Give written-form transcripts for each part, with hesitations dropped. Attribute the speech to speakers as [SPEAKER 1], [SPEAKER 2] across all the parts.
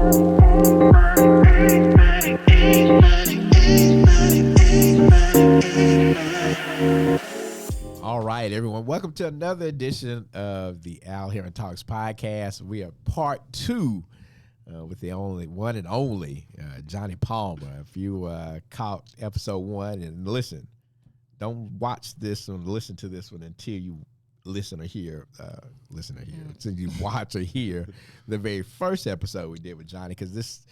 [SPEAKER 1] All right, everyone. Welcome to another edition of the Al Here and Talks podcast. We are part two with the only one and only Johnie Palmer. If you caught episode one and listen, don't watch this one, listen to this one until you listen or hear, until you watch or hear the very first episode we did with Johnie, because this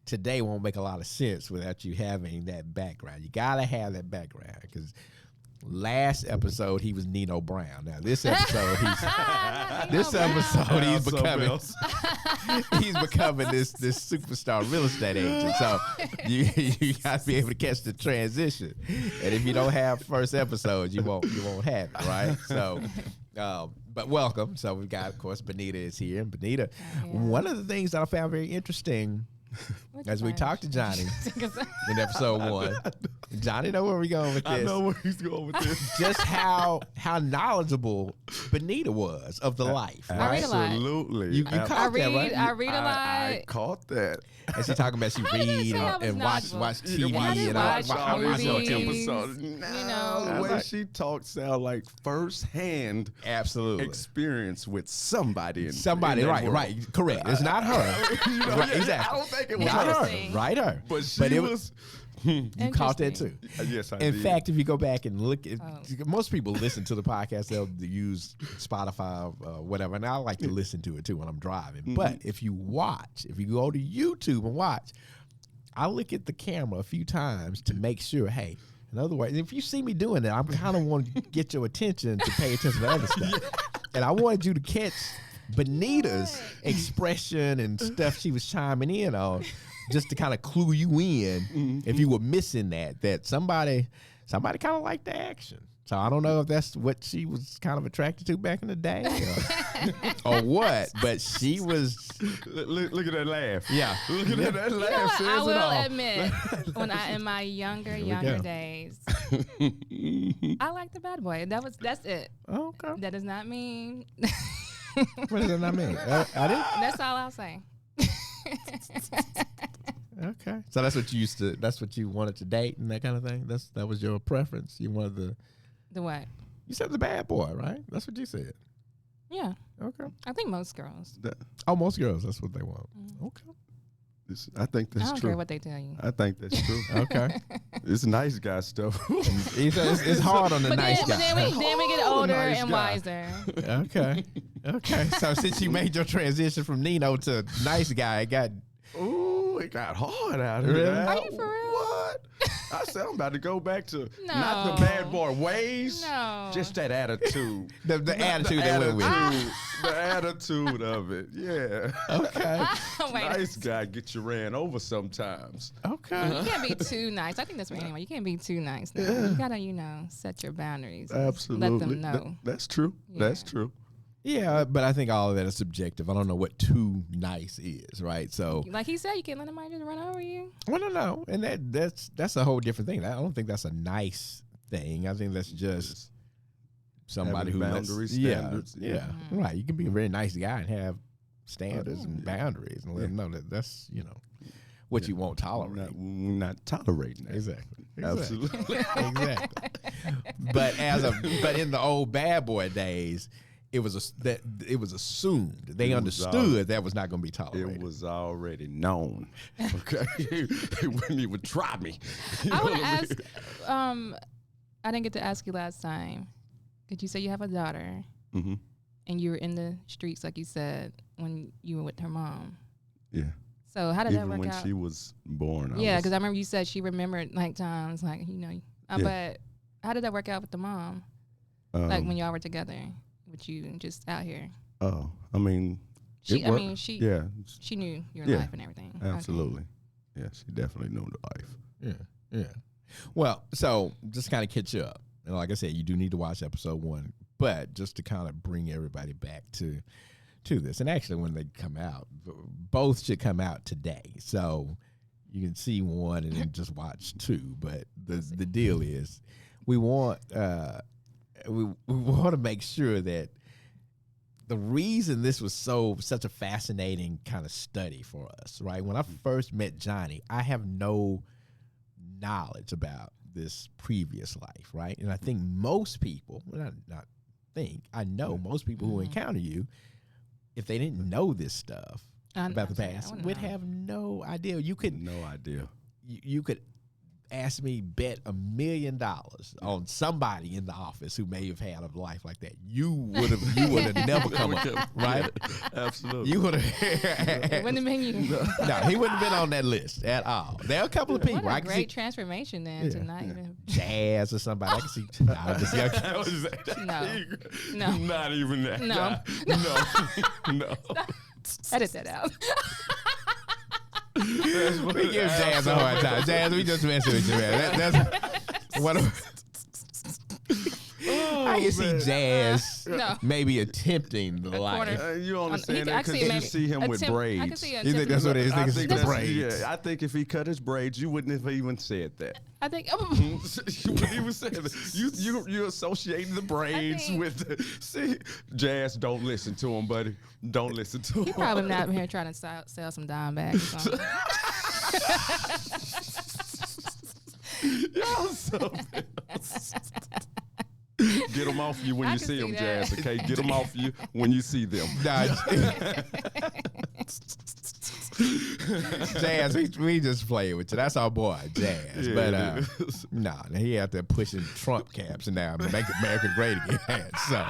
[SPEAKER 1] today won't make a lot of sense without you having that background. You got to have that background, because last episode he was Nino Brown. Now this episode he's becoming this superstar real estate agent. So you got to be able to catch the transition. And if you don't have first episodes, you won't have it, right? So but welcome. So we've got, of course, Benita is here. And Benita, one of the things that I found very interesting as we talked to Johnie in episode one, Johnie know where we're going with this.
[SPEAKER 2] I know where he's going with this.
[SPEAKER 1] Just how knowledgeable Benita was of the life.
[SPEAKER 3] I read a lot.
[SPEAKER 2] Absolutely.
[SPEAKER 1] You caught that, right?
[SPEAKER 3] I read a lot.
[SPEAKER 2] I caught that.
[SPEAKER 1] And she talking about she read and watch TV and
[SPEAKER 3] watch
[SPEAKER 1] movies.
[SPEAKER 2] episodes.
[SPEAKER 3] You know,
[SPEAKER 2] The way she talks sound like first-hand
[SPEAKER 1] Absolutely.
[SPEAKER 2] experience with somebody.
[SPEAKER 1] Somebody,
[SPEAKER 2] in that
[SPEAKER 1] right,
[SPEAKER 2] world.
[SPEAKER 1] right, correct. It's not her.
[SPEAKER 2] You know,
[SPEAKER 1] Right,
[SPEAKER 2] yeah,
[SPEAKER 1] exactly.
[SPEAKER 2] I don't think it was
[SPEAKER 1] Not
[SPEAKER 2] her.
[SPEAKER 1] her, right? Her.
[SPEAKER 2] But she was.
[SPEAKER 1] You caught that too.
[SPEAKER 2] Yes, I
[SPEAKER 1] In
[SPEAKER 2] did.
[SPEAKER 1] fact, if you go back and look at, most people listen to the podcast, they'll use Spotify, whatever, and I like to listen to it too when I'm driving.
[SPEAKER 2] Mm-hmm.
[SPEAKER 1] But if you go to YouTube and watch, I look at the camera a few times to make sure, hey, in other words, if you see me doing that, I kind of want to get your attention to pay attention to other stuff. And I wanted you to catch Benita's expression and stuff she was chiming in on, just to kind of clue you in if you were missing that somebody kind of liked the action. So I don't know if that's what she was kind of attracted to back in the day or what, but she was.
[SPEAKER 2] Look at that laugh.
[SPEAKER 1] Yeah.
[SPEAKER 2] Look at that laugh.
[SPEAKER 3] You know what?
[SPEAKER 2] Says
[SPEAKER 3] I
[SPEAKER 2] it
[SPEAKER 3] will
[SPEAKER 2] all.
[SPEAKER 3] admit, when in my younger days, I liked the bad boy. That's it.
[SPEAKER 1] Okay.
[SPEAKER 3] That does not mean.
[SPEAKER 1] What does that mean? I didn't.
[SPEAKER 3] That's all I'll say.
[SPEAKER 1] Okay. So that's what you wanted to date and that kind of thing. That was your preference. You wanted
[SPEAKER 3] The what?
[SPEAKER 1] You said the bad boy, right? That's what you said.
[SPEAKER 3] Yeah.
[SPEAKER 1] Okay.
[SPEAKER 3] I think most girls.
[SPEAKER 1] Oh, most girls, that's what they want. Okay.
[SPEAKER 2] I think
[SPEAKER 3] I
[SPEAKER 2] that's
[SPEAKER 3] don't
[SPEAKER 2] true.
[SPEAKER 3] care what they tell you.
[SPEAKER 2] I think that's true.
[SPEAKER 1] Okay.
[SPEAKER 2] It's nice guy stuff.
[SPEAKER 1] It's hard on the nice
[SPEAKER 3] But
[SPEAKER 1] guy.
[SPEAKER 3] then we get older
[SPEAKER 2] Nice
[SPEAKER 3] and
[SPEAKER 2] guy.
[SPEAKER 3] wiser.
[SPEAKER 1] Okay. So since you made your transition from Nino to nice guy,
[SPEAKER 2] It got hard out here.
[SPEAKER 1] Really?
[SPEAKER 2] Al.
[SPEAKER 3] Are you for real?
[SPEAKER 2] What? I said I'm about to go back to
[SPEAKER 3] No.
[SPEAKER 2] not the bad boy ways.
[SPEAKER 3] No.
[SPEAKER 2] Just that attitude.
[SPEAKER 1] the attitude that went with it.
[SPEAKER 2] The attitude of it. Yeah.
[SPEAKER 1] Okay.
[SPEAKER 3] Wait.
[SPEAKER 2] Nice guy get you ran over sometimes.
[SPEAKER 1] Okay.
[SPEAKER 3] You can't be too nice. I think that's for anyone. You can't be too nice now. You gotta, set your boundaries.
[SPEAKER 2] Absolutely.
[SPEAKER 3] Let them know.
[SPEAKER 2] That's true.
[SPEAKER 3] Yeah.
[SPEAKER 2] That's true.
[SPEAKER 1] Yeah, but I think all of that is subjective. I don't know what too nice is, right? So,
[SPEAKER 3] Like he said, you can't let somebody just run over you.
[SPEAKER 1] I don't know, and that's a whole different thing. I don't think that's a nice thing. I think that's just somebody who
[SPEAKER 2] Having boundaries, standards.
[SPEAKER 1] Yeah, right. You can be a very nice guy and have standards and boundaries, and let them know that that's what you won't tolerate.
[SPEAKER 2] We're not tolerating that.
[SPEAKER 1] Exactly.
[SPEAKER 2] Absolutely.
[SPEAKER 1] Exactly. But in the old bad boy days, it was assumed. They understood that was not going to be tolerated.
[SPEAKER 2] It was already known. Okay, he wouldn't even try me.
[SPEAKER 3] I want to ask. I didn't get to ask you last time. Did you say you have a daughter,
[SPEAKER 2] Mm-hmm.
[SPEAKER 3] and you were in the streets, like you said, when you were with her mom?
[SPEAKER 2] Yeah.
[SPEAKER 3] So how did that
[SPEAKER 2] Even
[SPEAKER 3] work
[SPEAKER 2] when
[SPEAKER 3] out?
[SPEAKER 2] she was born.
[SPEAKER 3] Yeah, because I remember you said she remembered like times, like
[SPEAKER 2] Yeah.
[SPEAKER 3] But how did that work out with the mom? Like when y'all were together, with you just out here.
[SPEAKER 2] Oh, I mean,
[SPEAKER 3] She
[SPEAKER 2] it worked.
[SPEAKER 3] she knew your
[SPEAKER 2] Yeah.
[SPEAKER 3] life and everything.
[SPEAKER 2] Absolutely. Yeah, she definitely knew the life.
[SPEAKER 1] Yeah. Well, so just kind of catch you up. And like I said, you do need to watch episode 1, but just to kind of bring everybody back to this. And actually, when they come out, both should come out today. So you can see 1 and then just watch 2. But the deal is, we want to make sure that the reason this was such a fascinating kind of study for us, right? When I first met Johnie, I have no knowledge about this previous life, right? And I think most people, well, I know most people who encounter you, if they didn't know this stuff about the past, would have no idea. You could
[SPEAKER 2] no idea.
[SPEAKER 1] You could ask me bet $1 million on somebody in the office who may have had a life like that. You would have never come up, right?
[SPEAKER 2] Absolutely.
[SPEAKER 1] You would have.
[SPEAKER 3] It wouldn't have been you.
[SPEAKER 1] No, he wouldn't have been on that list at all. There are a couple of people.
[SPEAKER 3] What a
[SPEAKER 1] I can
[SPEAKER 3] great
[SPEAKER 1] see
[SPEAKER 3] transformation then tonight.
[SPEAKER 1] Jazz or somebody. I can see.
[SPEAKER 3] No.
[SPEAKER 2] Not even that.
[SPEAKER 3] No.
[SPEAKER 2] No.
[SPEAKER 3] Edit that out.
[SPEAKER 1] We give Jazz a hard time. Jazz, we just messing with you, man. That's what. I can see Jazz maybe attempting the life.
[SPEAKER 2] You understand that because you see him with braids.
[SPEAKER 3] I can see
[SPEAKER 1] You think that's what it is?
[SPEAKER 2] I think that's
[SPEAKER 1] braids.
[SPEAKER 2] Yeah, I think if he cut his braids, you wouldn't have even said that.
[SPEAKER 3] I think
[SPEAKER 2] You wouldn't even say that. You associating the braids with see, Jazz. Don't listen to him, buddy. Don't listen to him.
[SPEAKER 3] he probably not here trying to sell some dime bags or something.
[SPEAKER 2] Y'all so get them off you when you see them, Jazz. Okay, get them off you when you see them.
[SPEAKER 1] Jazz, we just play with you. That's our boy, Jazz.
[SPEAKER 2] Yeah,
[SPEAKER 1] but he out there pushing Trump caps and now make America great again. So,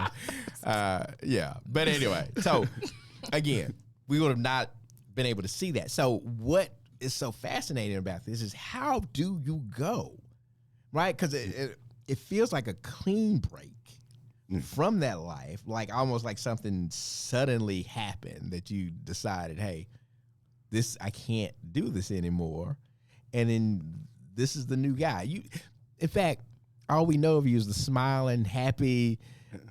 [SPEAKER 1] yeah. But anyway, so again, we would have not been able to see that. So what is so fascinating about this is how do you go, right? Because it feels like a clean break from that life, like almost like something suddenly happened that you decided, hey, I can't do this anymore. And then this is the new guy. In fact, all we know of you is the smiling, happy,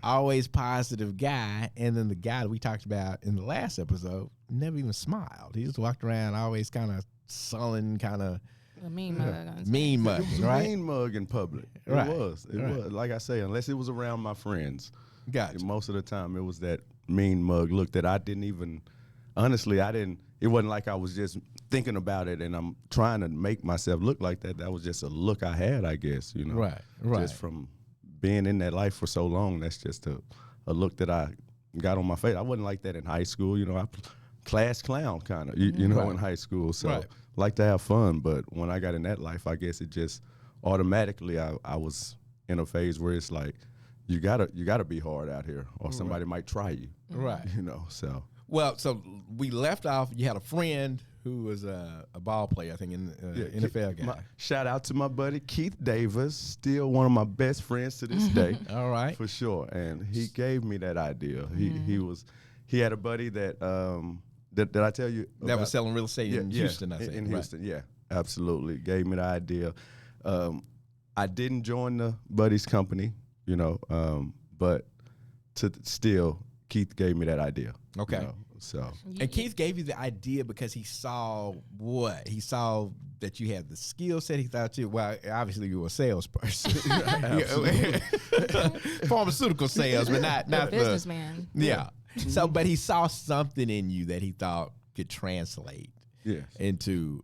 [SPEAKER 1] always positive guy. And then the guy that we talked about in the last episode never even smiled. He just walked around always kind of sullen, kind of
[SPEAKER 3] mean mug.
[SPEAKER 1] Mean mug, right?
[SPEAKER 2] Mean mug in public. It was. It was. Like I say, unless it was around my friends.
[SPEAKER 1] Gotcha.
[SPEAKER 2] Most of the time it was that mean mug look that I didn't even, honestly, it wasn't like I was just thinking about it and I'm trying to make myself look like that. That was just a look I had, I guess, you know.
[SPEAKER 1] Right.
[SPEAKER 2] Just from being in that life for so long, that's just a look that I got on my face. I wasn't like that in high school, you know. I class clown kind of, you know, in high school. So like to have fun, but when I got in that life, I guess it just automatically I was in a phase where it's like you gotta be hard out here, or somebody might try you,
[SPEAKER 1] right?
[SPEAKER 2] You know. So
[SPEAKER 1] so we left off. You had a friend who was a ball player, I think, in NFL guy.
[SPEAKER 2] Shout out to my buddy Keith Davis, still one of my best friends to this day.
[SPEAKER 1] All right,
[SPEAKER 2] for sure. And he gave me that idea. He had a buddy that Did I tell you
[SPEAKER 1] that was selling real estate in Houston? I think
[SPEAKER 2] in Houston, yeah, absolutely. Gave me the idea. I didn't join the buddy's company, you know, but still, Keith gave me that idea.
[SPEAKER 1] Okay,
[SPEAKER 2] you know, so
[SPEAKER 1] and Keith gave you the idea because he saw what? He saw that you had the skill set. He thought obviously you were a salesperson, pharmaceutical sales, but not
[SPEAKER 3] businessman.
[SPEAKER 1] Yeah. So, but he saw something in you that he thought could translate into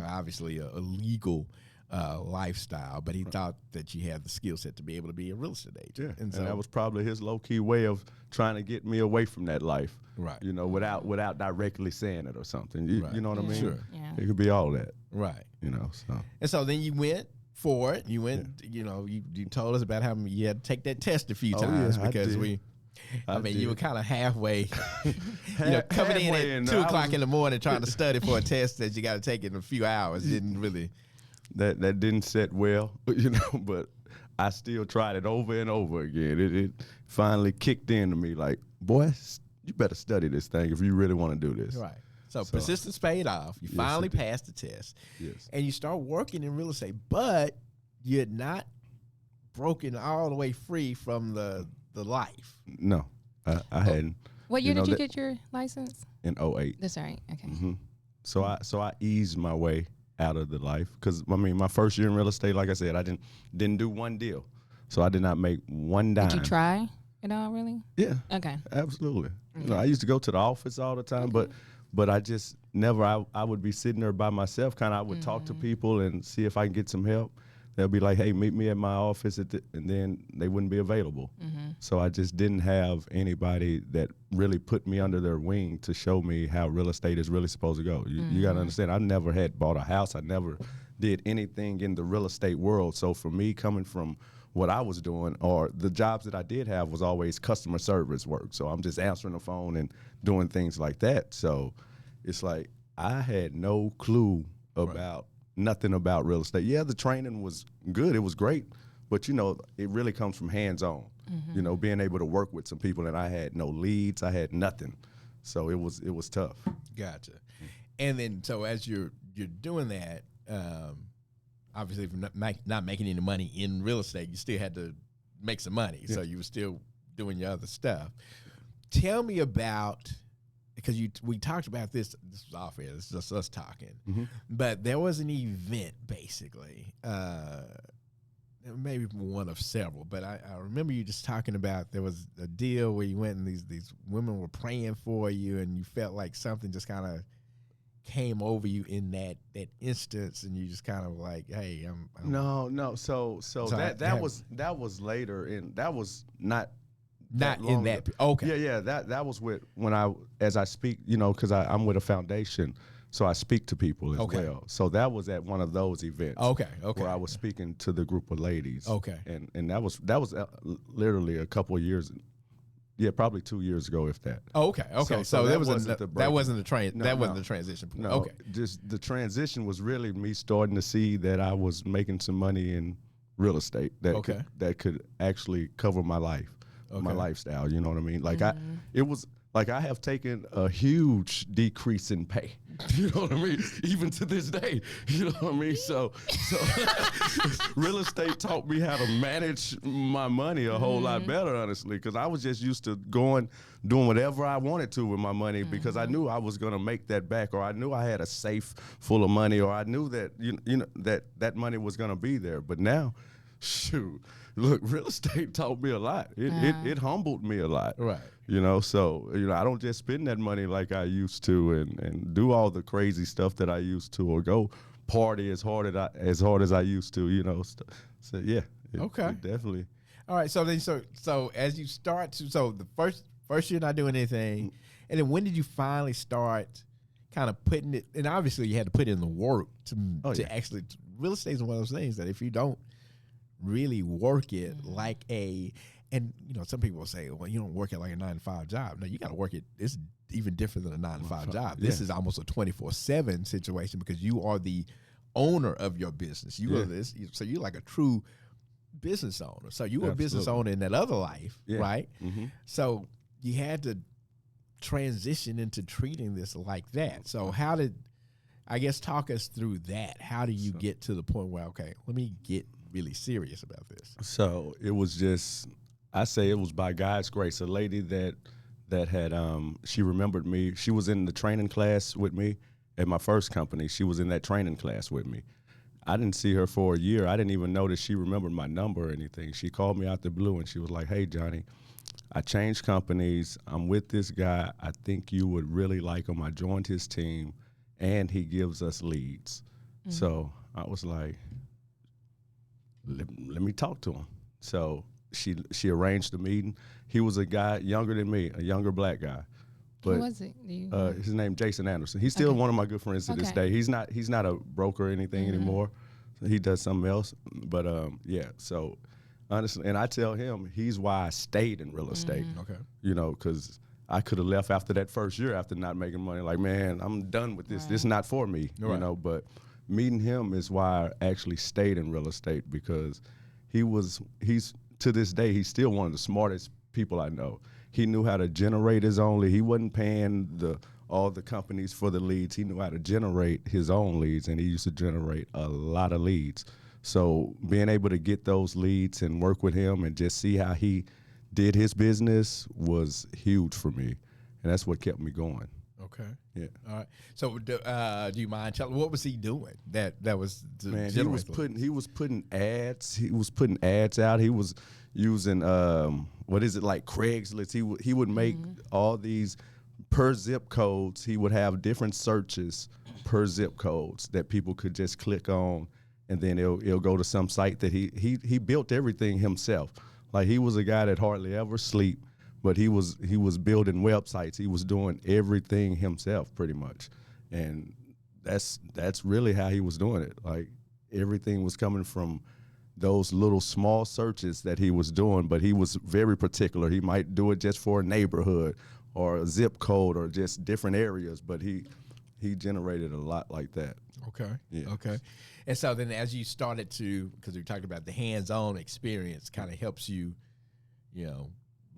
[SPEAKER 1] obviously a legal lifestyle, but he thought that you had the skill set to be able to be a real estate agent.
[SPEAKER 2] Yeah, and that was probably his low-key way of trying to get me away from that life,
[SPEAKER 1] right?
[SPEAKER 2] You know, without directly saying it or something. You know what I mean?
[SPEAKER 1] Sure.
[SPEAKER 3] Yeah.
[SPEAKER 2] It could be all that,
[SPEAKER 1] right?
[SPEAKER 2] You know. So
[SPEAKER 1] and so then you went for it. You went. You know, you told us about how you had to take that test a few times because I mean, you were kind of halfway, coming in at 2 o'clock in the morning trying to study for a test that you got to take in a few hours. Didn't really.
[SPEAKER 2] That didn't set well, you know, but I still tried it over and over again. It finally kicked into me like, boy, you better study this thing if you really want to do this.
[SPEAKER 1] Right. So persistence paid off. You finally passed the test.
[SPEAKER 2] Yes.
[SPEAKER 1] And you start working in real estate, but you're not broken all the way free from the life.
[SPEAKER 2] No, I hadn't.
[SPEAKER 3] What year did you get your license?
[SPEAKER 2] In 2008.
[SPEAKER 3] That's right. Okay.
[SPEAKER 2] Mm-hmm. So I eased my way out of the life because I mean my first year in real estate, like I said, I didn't do one deal, so I did not make one dime.
[SPEAKER 3] Did you try? at all, really?
[SPEAKER 2] Yeah.
[SPEAKER 3] Okay.
[SPEAKER 2] Absolutely. You know, I used to go to the office all the time, but I just never, I would be sitting there by myself. Kind of, I would talk to people and see if I can get some help. They'll be like, hey, meet me at my office, and then they wouldn't be available. So I just didn't have anybody that really put me under their wing to show me how real estate is really supposed to go. You got to understand, I never had bought a house. I never did anything in the real estate world. So for me, coming from what I was doing, or the jobs that I did have, was always customer service work. So I'm just answering the phone and doing things like that. So it's like I had no clue about nothing about real estate. Yeah, the training was good. It was great. But, you know, it really comes from hands-on, you know, being able to work with some people. And I had no leads. I had nothing. So it was tough.
[SPEAKER 1] Gotcha. And then, so as you're doing that, obviously, if you're not making any money in real estate, you still had to make some money. Yeah. So you were still doing your other stuff. Tell me about, because we talked about this was off air, this is just us talking, but there was an event, basically, maybe one of several, but I remember you just talking about there was a deal where you went and these women were praying for you, and you felt like something just kind of came over you in that instance, and you just kind of like, hey, I'm
[SPEAKER 2] no. So that was later, and that was not
[SPEAKER 1] in that. Okay.
[SPEAKER 2] Yeah. That was as I speak, you know, because I'm with a foundation, so I speak to people as well. So that was at one of those events.
[SPEAKER 1] Okay.
[SPEAKER 2] Where I was speaking to the group of ladies.
[SPEAKER 1] Okay.
[SPEAKER 2] And that was literally a couple of years. Yeah, probably 2 years ago, if that.
[SPEAKER 1] Oh, okay. So that wasn't the transition point.
[SPEAKER 2] No,
[SPEAKER 1] okay.
[SPEAKER 2] Just the transition was really me starting to see that I was making some money in real estate that could actually cover my life, my lifestyle. You know what I mean? Like I have taken a huge decrease in pay. You know what I mean? Even to this day. You know what I mean? So real estate taught me how to manage my money a whole lot better, honestly, because I was just used to doing whatever I wanted to with my money because I knew I was going to make that back, or I knew I had a safe full of money, or I knew that you know that money was going to be there. But now, shoot, look, real estate taught me a lot. It humbled me a lot.
[SPEAKER 1] Right.
[SPEAKER 2] You know, so, you know, I don't just spend that money like I used to and do all the crazy stuff that I used to, or go party as hard as I used to, you know. So yeah. It definitely.
[SPEAKER 1] All right. So then, so as you start to, so the first year not doing anything, and then when did you finally start kind of putting it, and obviously you had to put in the work to actually, real estate is one of those things that if you don't really work it and you know, some people will say, well, you don't work it like a 9-to-5 job. No, you got to work it. It's even different than a 9-to-5 job. This is almost a 24/7 situation because you are the owner of your business. You are this, so you're like a true business owner. So you were a business owner in that other life, right? So you had to transition into treating this like that. So how did, I guess, talk us through that? How do you get to the point where, okay, let me get really serious about this?
[SPEAKER 2] So it was just, I say it was by God's grace. A lady that had she remembered me. She was in the training class with me at my first company. She was in that training class with me. I didn't see her for a year. I didn't even know that she remembered my number or anything. She called me out the blue and she was like, hey, Johnny, I changed companies. I'm with this guy. I think you would really like him. I joined his team and he gives us leads. So I was like, let me talk to him. So she arranged the meeting. He was a guy younger than me, a younger black guy. But
[SPEAKER 3] who was it?
[SPEAKER 2] His name Jason Anderson. He's still one of my good friends to this day. He's not a broker or anything anymore. He does something else. But so honestly, and I tell him he's why I stayed in real estate.
[SPEAKER 1] Okay.
[SPEAKER 2] You know, because I could have left after that first year after not making money. Like, man, I'm done with this. This is not for me.
[SPEAKER 1] Right.
[SPEAKER 2] You know, but meeting him is why I actually stayed in real estate, because he's to this day, he's still one of the smartest people I know. He knew how to generate his own lead. He wasn't paying all the companies for the leads. He knew how to generate his own leads, and he used to generate a lot of leads. So being able to get those leads and work with him and just see how he did his business was huge for me, and that's what kept me going.
[SPEAKER 1] Okay.
[SPEAKER 2] Yeah.
[SPEAKER 1] All right. So, do you mind telling what was he doing? That was
[SPEAKER 2] man. He was putting ads. He was putting ads out. He was using what is it, like Craigslist. He would make all these per zip codes. He would have different searches per zip codes that people could just click on, and then it'll go to some site that he built everything himself. Like, he was a guy that hardly ever sleep, but he was building websites. He was doing everything himself pretty much, and that's really how he was doing it. Like, everything was coming from those little small searches that he was doing, but he was very particular. He might do it just for a neighborhood or a zip code or just different areas, but he generated a lot like that.
[SPEAKER 1] Okay.
[SPEAKER 2] Yeah.
[SPEAKER 1] Okay. And so then as you started to, because we talked about the hands-on experience kind of helps you,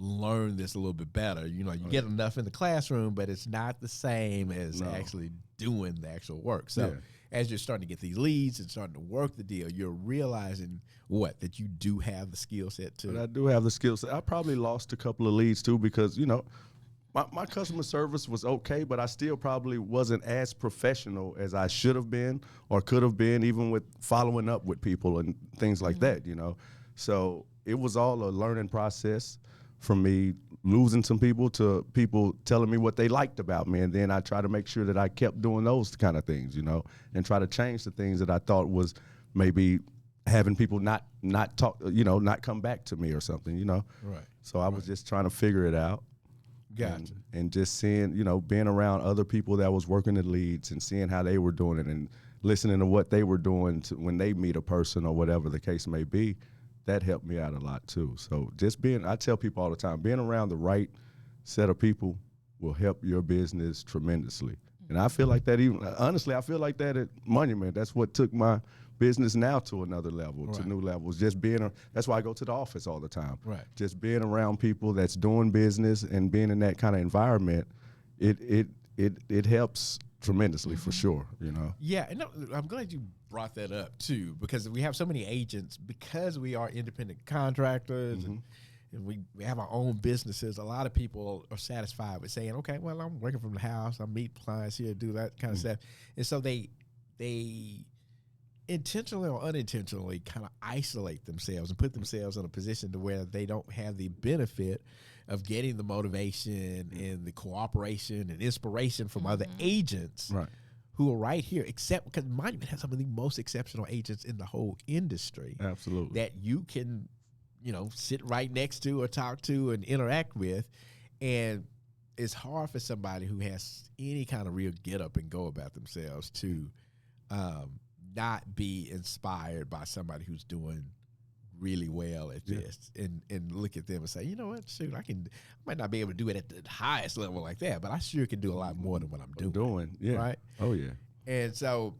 [SPEAKER 1] learn this a little bit better. You get enough in the classroom, but it's not the same as actually doing the actual work. So as you're starting to get these leads and starting to work the deal, you're realizing that you do have the skill set too.
[SPEAKER 2] But I do have the skill set. I probably lost a couple of leads too because, my customer service was okay, but I still probably wasn't as professional as I should have been or could have been, even with following up with people and things like that, So it was all a learning process from me losing some people to people telling me what they liked about me. And then I try to make sure that I kept doing those kind of things, and try to change the things that I thought was maybe having people not talk, not come back to me or something,
[SPEAKER 1] Right.
[SPEAKER 2] So I was just trying to figure it out.
[SPEAKER 1] Gotcha.
[SPEAKER 2] And just seeing, being around other people that was working the leads and seeing how they were doing it and listening to what they were doing when they meet a person or whatever the case may be, that helped me out a lot too. So I tell people all the time, being around the right set of people will help your business tremendously. And I feel like that honestly, I feel like that at Monument. That's what took my business now to another level, to new levels. Just that's why I go to the office all the time.
[SPEAKER 1] Right.
[SPEAKER 2] Just being around people that's doing business and being in that kind of environment, it helps tremendously for sure,
[SPEAKER 1] Yeah, and I'm glad you brought that up too, because we have so many agents, because we are independent contractors and we have our own businesses. A lot of people are satisfied with saying, okay, well, I'm working from the house, I meet clients here, do that kind of stuff. And so they intentionally or unintentionally kind of isolate themselves and put themselves in a position to where they don't have the benefit of getting the motivation and the cooperation and inspiration from other agents who are right here, except because Monument has some of the most exceptional agents in the whole industry.
[SPEAKER 2] Absolutely.
[SPEAKER 1] That you can, sit right next to or talk to and interact with. And it's hard for somebody who has any kind of real get up and go about themselves to not be inspired by somebody who's doing really well at this and look at them and say, you know what, shoot, I might not be able to do it at the highest level like that, but I sure can do a lot more than what I'm doing. Right?
[SPEAKER 2] Oh, yeah.
[SPEAKER 1] And so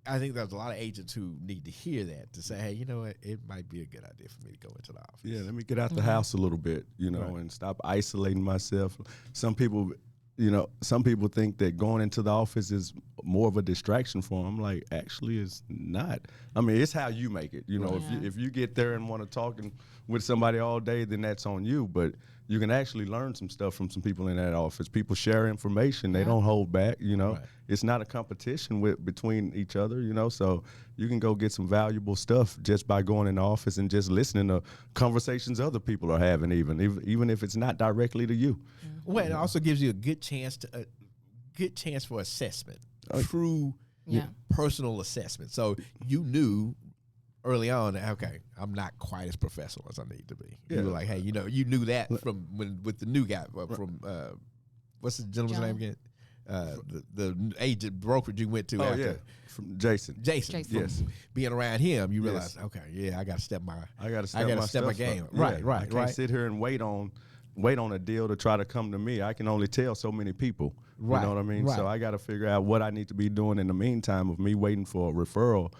[SPEAKER 1] I think there's a lot of agents who need to hear that, to say, hey, you know what, it might be a good idea for me to go into the office.
[SPEAKER 2] Yeah, let me get out the house a little bit, and stop isolating myself. Some people think that going into the office is more of a distraction for them. Like, actually, it's not. I mean, it's how you make it. If you get there and want to talk with somebody all day, then that's on you. But you can actually learn some stuff from some people in that office. People share information. They don't hold back, It's not a competition between each other, So you can go get some valuable stuff just by going in the office and just listening to conversations other people are having, even if it's not directly to you.
[SPEAKER 1] Well, it also gives you a good chance for assessment, true personal assessment. So you knew early on, okay, I'm not quite as professional as I need to be. Yeah. You were like, hey, you knew that from with the new guy from what's the gentleman's name again? The agent brokerage you went to.
[SPEAKER 2] Oh, yeah, from Jason.
[SPEAKER 1] Yes. Being around him, you realize, okay, yeah, I got to step my game.
[SPEAKER 2] Right. I can't sit here and wait on a deal to try to come to me. I can only tell so many people.
[SPEAKER 1] Right.
[SPEAKER 2] You know what I mean? Right. So I got to figure out what I need to be doing in the meantime of me waiting for a referral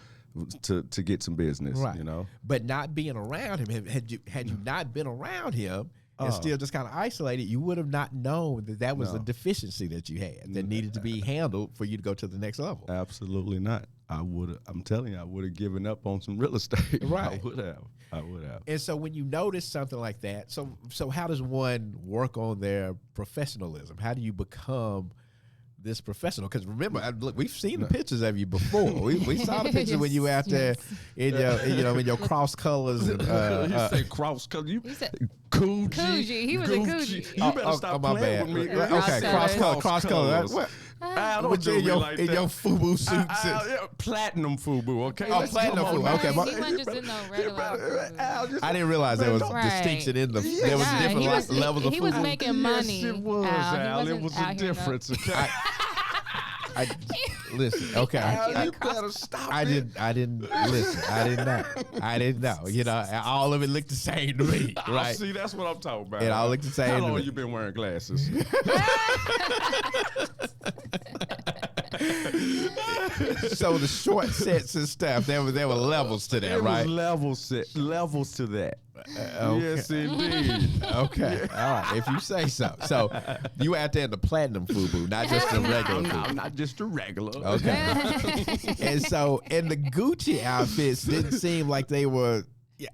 [SPEAKER 2] to get some business. Right.
[SPEAKER 1] But not being around him, had you not been around him and still just kind of isolated, you would have not known that was a deficiency that you had that needed to be handled for you to go to the next level.
[SPEAKER 2] Absolutely not. I'm telling you, I would have given up on some real estate.
[SPEAKER 1] Right.
[SPEAKER 2] I would have.
[SPEAKER 1] And so when you notice something like that, so how does one work on their professionalism? How do you become this professional? Because remember, look, we've seen the pictures of you before. We saw the pictures when you were out there in your in your cross colors. And,
[SPEAKER 2] you say cross colors. You
[SPEAKER 3] said
[SPEAKER 2] Coochie.
[SPEAKER 3] He was a Coochie.
[SPEAKER 2] You better stop playing with me.
[SPEAKER 1] Okay, cross colors.
[SPEAKER 2] Al, don't do
[SPEAKER 1] in
[SPEAKER 2] me
[SPEAKER 1] your
[SPEAKER 2] like
[SPEAKER 1] in
[SPEAKER 2] that.
[SPEAKER 1] your FUBU suits.
[SPEAKER 2] platinum FUBU, okay?
[SPEAKER 1] Oh,
[SPEAKER 2] Let's
[SPEAKER 1] platinum
[SPEAKER 2] come on
[SPEAKER 1] FUBU,
[SPEAKER 2] now.
[SPEAKER 1] okay.
[SPEAKER 3] He wasn't just in no regular.
[SPEAKER 2] Al,
[SPEAKER 1] I didn't realize there was
[SPEAKER 3] Right.
[SPEAKER 1] distinction in the. There was
[SPEAKER 3] Yeah,
[SPEAKER 1] different
[SPEAKER 3] he was-
[SPEAKER 1] levels of
[SPEAKER 3] he was
[SPEAKER 1] FUBU.
[SPEAKER 3] making money.
[SPEAKER 2] Yes, it was,
[SPEAKER 3] Al. He
[SPEAKER 2] Al. It
[SPEAKER 3] wasn't
[SPEAKER 2] was
[SPEAKER 3] out
[SPEAKER 2] a
[SPEAKER 3] here, no.
[SPEAKER 2] difference, okay?
[SPEAKER 1] Listen, okay.
[SPEAKER 2] Al, you better stop
[SPEAKER 1] I
[SPEAKER 2] it.
[SPEAKER 1] didn't listen. I didn't know. You know, all of it looked the same to me, right?
[SPEAKER 2] See, that's what I'm talking about.
[SPEAKER 1] It all looked the same
[SPEAKER 2] How
[SPEAKER 1] to
[SPEAKER 2] long
[SPEAKER 1] me.
[SPEAKER 2] you been wearing glasses?
[SPEAKER 1] So the short sets and stuff, there were levels to that,
[SPEAKER 2] There
[SPEAKER 1] right?
[SPEAKER 2] was levels to that.
[SPEAKER 1] Okay.
[SPEAKER 2] Yes, indeed.
[SPEAKER 1] Okay, all right. If you say so. So you were out there in the platinum FUBU, not just the regular
[SPEAKER 2] I'm
[SPEAKER 1] FUBU.
[SPEAKER 2] not just a regular.
[SPEAKER 1] Okay. And so, and the Gucci outfits didn't seem like they were. Yeah,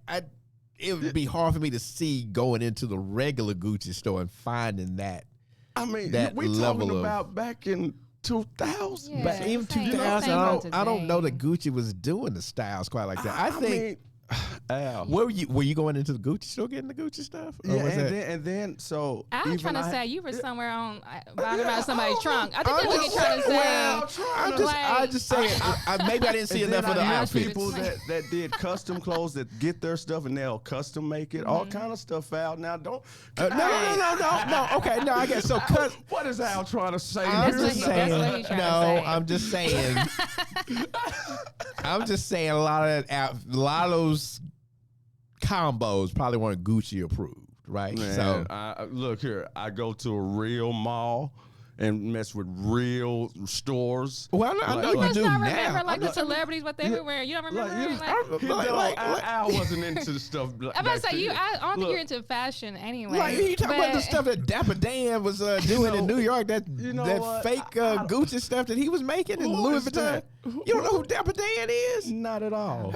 [SPEAKER 1] it would be hard for me to see going into the regular Gucci store and finding that.
[SPEAKER 2] I mean,
[SPEAKER 1] That
[SPEAKER 2] we
[SPEAKER 1] level
[SPEAKER 2] talking
[SPEAKER 1] of-
[SPEAKER 2] about back in 2000.
[SPEAKER 3] Yeah.
[SPEAKER 1] But even
[SPEAKER 3] Same
[SPEAKER 1] 2000,
[SPEAKER 3] thing
[SPEAKER 1] I don't know
[SPEAKER 3] today.
[SPEAKER 1] that Gucci was doing the styles quite like that. I think.
[SPEAKER 2] mean, Al.
[SPEAKER 1] Where were you going into the Gucci store getting the Gucci stuff? Or
[SPEAKER 2] Yeah,
[SPEAKER 1] was that-
[SPEAKER 2] and then so
[SPEAKER 3] I was
[SPEAKER 2] even
[SPEAKER 3] trying to
[SPEAKER 2] I-
[SPEAKER 3] say you were somewhere on about somebody's trunk. I think that's what you're trying to
[SPEAKER 1] Well,
[SPEAKER 3] say.
[SPEAKER 1] I'm just saying. Maybe I didn't see
[SPEAKER 2] And
[SPEAKER 1] enough
[SPEAKER 2] then
[SPEAKER 1] of the
[SPEAKER 2] I know
[SPEAKER 1] outfits.
[SPEAKER 2] people that did custom clothes that get their stuff and they'll custom make it, all kind of stuff out. Now don't.
[SPEAKER 1] No. Okay, no, I guess so.
[SPEAKER 2] What is Al trying to say?
[SPEAKER 1] I'm
[SPEAKER 3] That's
[SPEAKER 1] just
[SPEAKER 3] what he- that's what
[SPEAKER 1] saying.
[SPEAKER 3] he trying to
[SPEAKER 1] No,
[SPEAKER 3] say.
[SPEAKER 1] I'm just saying. I'm just saying a lot of those combos probably weren't Gucci approved, right?
[SPEAKER 2] Man,
[SPEAKER 1] So
[SPEAKER 2] look here. I go to a real mall and mess with real stores.
[SPEAKER 1] well, I know
[SPEAKER 3] You
[SPEAKER 1] you
[SPEAKER 3] must
[SPEAKER 1] do
[SPEAKER 3] not
[SPEAKER 1] now.
[SPEAKER 3] remember like the celebrities what they were wearing. You don't remember?
[SPEAKER 2] Al wasn't into the stuff.
[SPEAKER 3] I'm about to say you. I don't think
[SPEAKER 2] Look.
[SPEAKER 3] you're into fashion anyway.
[SPEAKER 1] Like you talking about the
[SPEAKER 3] but-
[SPEAKER 1] stuff that Dapper Dan was doing in New York, that
[SPEAKER 2] what?
[SPEAKER 1] fake Gucci stuff that he was making in
[SPEAKER 2] Who
[SPEAKER 1] Louis
[SPEAKER 2] is
[SPEAKER 1] Vuitton.
[SPEAKER 2] that?
[SPEAKER 1] You don't know who Dapper Dan is?
[SPEAKER 2] Not at all.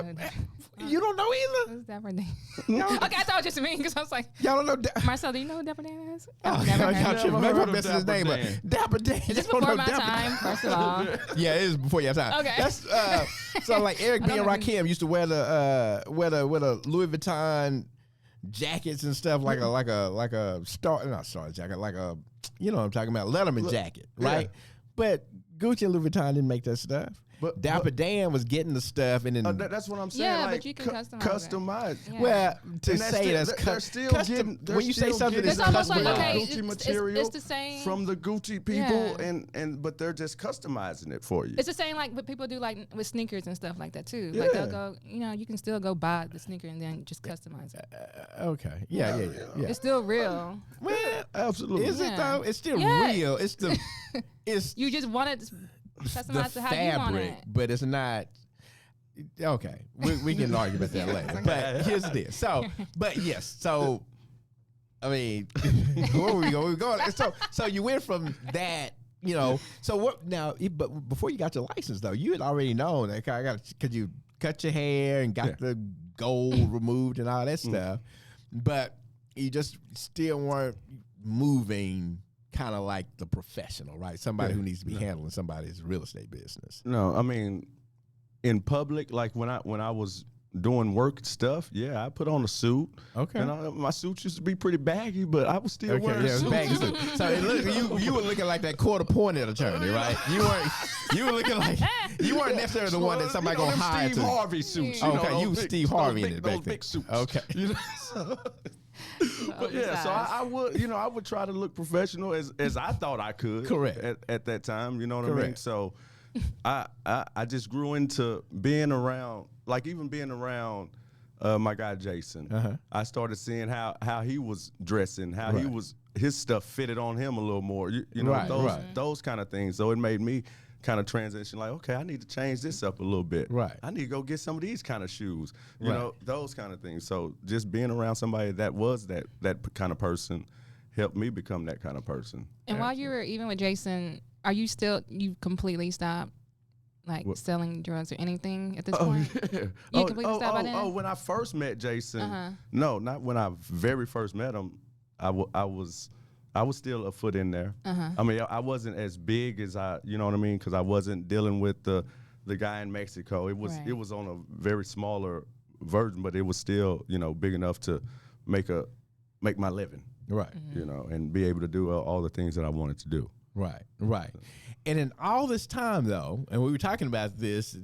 [SPEAKER 1] You don't know either.
[SPEAKER 3] Who's Dapper Dan?
[SPEAKER 1] No.
[SPEAKER 3] Okay, I thought it was just me because I was like,
[SPEAKER 1] Y'all don't know.
[SPEAKER 3] Marcel, do you know who Dapper Dan is?
[SPEAKER 1] Oh,
[SPEAKER 3] I've never
[SPEAKER 1] y'all
[SPEAKER 3] heard of
[SPEAKER 1] should
[SPEAKER 3] him.
[SPEAKER 1] maybe
[SPEAKER 2] heard
[SPEAKER 1] I'm
[SPEAKER 2] of
[SPEAKER 1] missing his
[SPEAKER 2] Dapper
[SPEAKER 1] name,
[SPEAKER 2] Dan.
[SPEAKER 1] but Dapper Dan.
[SPEAKER 3] Is this before my time, first of all?
[SPEAKER 1] Yeah, it is before your time.
[SPEAKER 3] Okay.
[SPEAKER 1] That's so like Eric B and Rakim used to wear the Louis Vuitton jackets and stuff like a not star jacket, like a you know what I'm talking about, Letterman jacket, right? But Gucci and Louis Vuitton didn't make that stuff.
[SPEAKER 2] But-
[SPEAKER 1] Dapper Dan was getting the stuff and then
[SPEAKER 2] That's what I'm saying.
[SPEAKER 3] Yeah,
[SPEAKER 2] like,
[SPEAKER 3] but you can customize it.
[SPEAKER 2] customize.
[SPEAKER 3] Yeah.
[SPEAKER 1] well to
[SPEAKER 2] And that's
[SPEAKER 1] say
[SPEAKER 2] still-
[SPEAKER 1] that's
[SPEAKER 2] they're still
[SPEAKER 1] custom.
[SPEAKER 2] getting- they're
[SPEAKER 1] When you say
[SPEAKER 2] still
[SPEAKER 1] something
[SPEAKER 2] getting
[SPEAKER 1] is
[SPEAKER 3] It's almost like,
[SPEAKER 1] customized,
[SPEAKER 3] okay,
[SPEAKER 2] Gucci
[SPEAKER 3] it's
[SPEAKER 2] material
[SPEAKER 3] the same.
[SPEAKER 2] from the Gucci people,
[SPEAKER 3] Yeah.
[SPEAKER 2] but they're just customizing it for you.
[SPEAKER 3] It's the same like what people do like with sneakers and stuff like that too. Like they'll
[SPEAKER 2] Yeah.
[SPEAKER 3] go, you can still go buy the sneaker and then just customize it.
[SPEAKER 1] okay, yeah.
[SPEAKER 3] It's still real.
[SPEAKER 1] Well,
[SPEAKER 2] Absolutely.
[SPEAKER 1] is it
[SPEAKER 3] Yeah.
[SPEAKER 1] though? It's still
[SPEAKER 3] Yeah.
[SPEAKER 1] real. It's the it's
[SPEAKER 3] You just want it to
[SPEAKER 1] the
[SPEAKER 3] customize to how you want
[SPEAKER 1] fabric,
[SPEAKER 3] it.
[SPEAKER 1] but it's not. Okay, we can argue about that later. But here's the deal. So, but yes. So, I mean, where we go? We going. So you went from that. You know. So what now? But before you got your license, though, you had already known that could you cut your hair and got the gold removed and all that stuff, but you just still weren't moving. Kind of like the professional, right? Somebody who needs to be handling somebody's real estate business.
[SPEAKER 2] No, I mean, in public, like when I was doing work stuff, yeah, I put on a suit.
[SPEAKER 1] Okay.
[SPEAKER 2] And my suits used to be pretty baggy, but I was still wearing
[SPEAKER 1] it was
[SPEAKER 2] suits.
[SPEAKER 1] baggy suit. So it looked, you were looking like that court-appointed attorney, right? You were looking like you weren't necessarily the one that somebody gonna hire
[SPEAKER 2] Steve
[SPEAKER 1] to.
[SPEAKER 2] Harvey suits.
[SPEAKER 1] Okay, you was Steve Harvey in it back
[SPEAKER 2] those
[SPEAKER 1] then.
[SPEAKER 2] big suits.
[SPEAKER 1] Okay.
[SPEAKER 2] You know, so- but yeah, so I would, I would try to look professional as I thought I could.
[SPEAKER 1] Correct.
[SPEAKER 2] At that time, you know what I mean?
[SPEAKER 1] Correct.
[SPEAKER 2] So I just grew into being around, like even being around my guy Jason.
[SPEAKER 1] Uh-huh.
[SPEAKER 2] I started seeing how he was dressing, how he
[SPEAKER 1] Right.
[SPEAKER 2] was, his stuff fitted on him a little more. You know,
[SPEAKER 1] Right,
[SPEAKER 2] those kind of things. So it made me kind of transition, like, okay, I need to change this up a little bit.
[SPEAKER 1] Right.
[SPEAKER 2] I need to go get some of these kind of shoes. You
[SPEAKER 1] Right.
[SPEAKER 2] know, those kind of things. So just being around somebody that was that kind of person helped me become that kind of person.
[SPEAKER 3] And while you were even with Jason, are you completely stopped like selling drugs or anything at this point?
[SPEAKER 2] Yeah.
[SPEAKER 3] You completely stopped by then?
[SPEAKER 2] When I first met Jason,
[SPEAKER 3] Uh-huh.
[SPEAKER 2] no, not when I very first met him. I I was still a foot in there. I mean, I wasn't as big as you know what I mean, because I wasn't dealing with the guy in Mexico. It was it was on a very smaller version, but it was still, you know, big enough to make my living.
[SPEAKER 1] Right.
[SPEAKER 2] You know, and be able to do all the things that I wanted to do.
[SPEAKER 1] Right. And in all this time, though, and we were talking about this,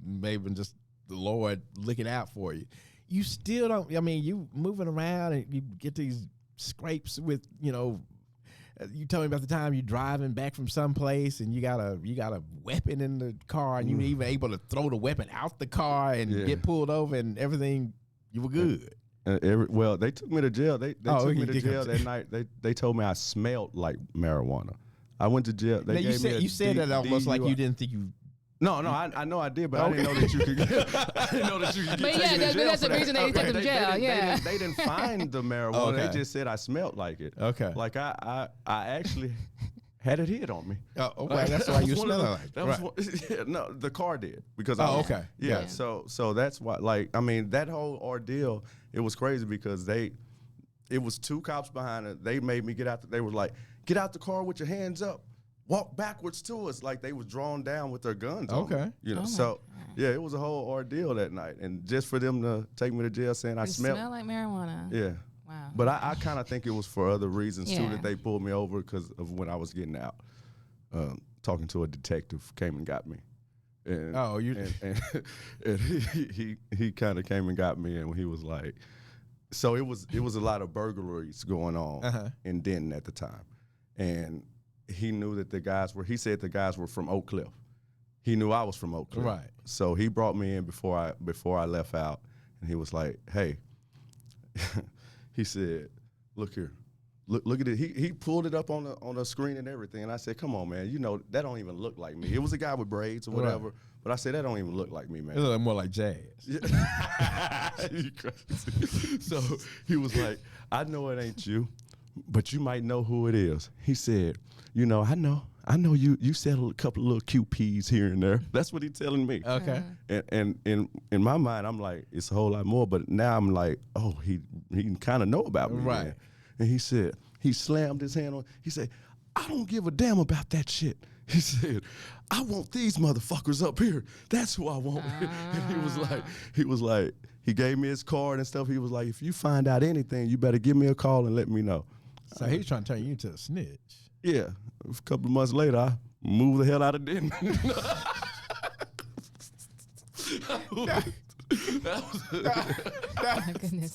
[SPEAKER 1] maybe just the Lord looking out for you, you still don't, I mean, you moving around and you get these scrapes with, you know, you told me about the time you driving back from someplace and you got a weapon in the car and you were even able to throw the weapon out the car and get pulled over and everything, you were good.
[SPEAKER 2] Well, they took me to jail. They took me to jail that night. They told me I smelled like marijuana. I went to jail. They gave me
[SPEAKER 1] you said that almost like you didn't think you.
[SPEAKER 2] No, I know I did, but I didn't know that you could. I didn't know that you could get taken to jail.
[SPEAKER 3] That's the reason they took him to jail.
[SPEAKER 2] They didn't find the marijuana. They just said I smelled like it.
[SPEAKER 1] Okay.
[SPEAKER 2] Like I actually had it hid on me.
[SPEAKER 1] Oh, okay. Like, that's why you smell like that.
[SPEAKER 2] Right. No, the car did because.
[SPEAKER 1] Okay.
[SPEAKER 2] Yeah. So that's why. Like, I mean, that whole ordeal, it was crazy because it was two cops behind it. They made me get out. They were like, "Get out the car with your hands up. Walk backwards to us," like they was drawn down with their guns.
[SPEAKER 1] Okay.
[SPEAKER 2] On me, you know, yeah, it was a whole ordeal that night, and just for them to take me to jail saying I smell
[SPEAKER 3] like marijuana.
[SPEAKER 2] Yeah.
[SPEAKER 3] Wow.
[SPEAKER 2] But I kind of think it was for other reasons too that they pulled me over because of when I was getting out. Talking to a detective came and got me. And, and he kind of came and got me, and he was like, so it was a lot of burglaries going on in Denton at the time, and he knew that he said the guys were from Oak Cliff. He knew I was from Oak Cliff.
[SPEAKER 1] Right.
[SPEAKER 2] So he brought me in before I left out, and he was like, "Hey," he said, "Look here, look at it." He pulled it up on the screen and everything, and I said, "Come on, man, you know that don't even look like me." It was a guy with braids or whatever, but I said that don't even look like me, man.
[SPEAKER 1] It looked more like jazz.
[SPEAKER 2] You crazy. So he was like, "I know it ain't you, but you might know who it is." He said, "You know, I know you settled a couple of little QPs here and there." That's what he's telling me.
[SPEAKER 1] Okay.
[SPEAKER 2] And in my mind, I'm like, it's a whole lot more. But now I'm like, oh, he kind of know about me.
[SPEAKER 1] Right.
[SPEAKER 2] Man. And he said, he slammed his hand on. He said, "I don't give a damn about that shit." He said, "I want these motherfuckers up here. That's who I want." And he was like, he gave me his card and stuff. He was like, "If you find out anything, you better give me a call and let me know."
[SPEAKER 1] So he was trying to turn you into a snitch.
[SPEAKER 2] Yeah. A couple of months later, I moved the hell out of Denton.
[SPEAKER 3] Oh my goodness.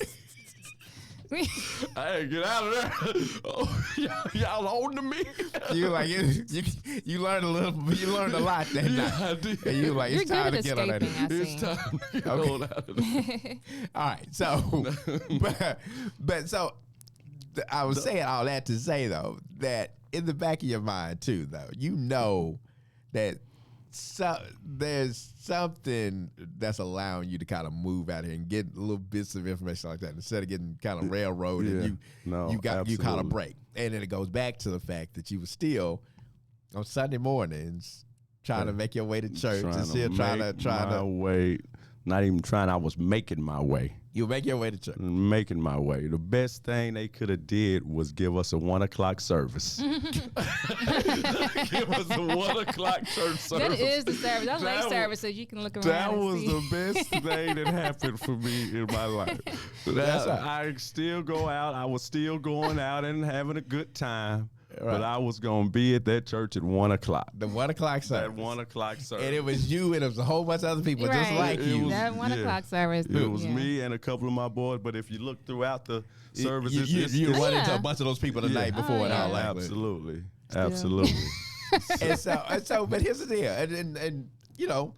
[SPEAKER 2] I ain't get out of there. Oh, y'all holding to me.
[SPEAKER 1] You like you learned a little. You learned a lot that night.
[SPEAKER 2] I did.
[SPEAKER 1] And you like, it's time to get on that.
[SPEAKER 2] It's time to get on out of there.
[SPEAKER 1] All right. So, but so I was saying all that to say though that in the back of your mind too, though, you know that there's something that's allowing you to kind of move out here and get little bits of information like that instead of getting kind of railroaded. You kind of break, and then it goes back to the fact that you were still on Sunday mornings trying to make your way to church and still trying to
[SPEAKER 2] not even trying. I was making my way.
[SPEAKER 1] You make your way to church.
[SPEAKER 2] Making my way. The best thing they could have did was give us a 1 o'clock service. Give us a 1 o'clock church service.
[SPEAKER 3] That is the service. That's late service, so you can look around.
[SPEAKER 2] That was the best thing that happened for me in my life. I still go out. I was still going out and having a good time. Right. But I was going to be at that church at 1 o'clock.
[SPEAKER 1] The 1 o'clock service.
[SPEAKER 2] That 1 o'clock service.
[SPEAKER 1] And it was you and it was a whole bunch of other people just like you.
[SPEAKER 3] That 1 o'clock service.
[SPEAKER 2] It was me and a couple of my boys. But if you look throughout the services,
[SPEAKER 1] you run into a bunch of those people the night before and all that.
[SPEAKER 2] Absolutely. Absolutely.
[SPEAKER 1] and so, but here's the deal. And you know,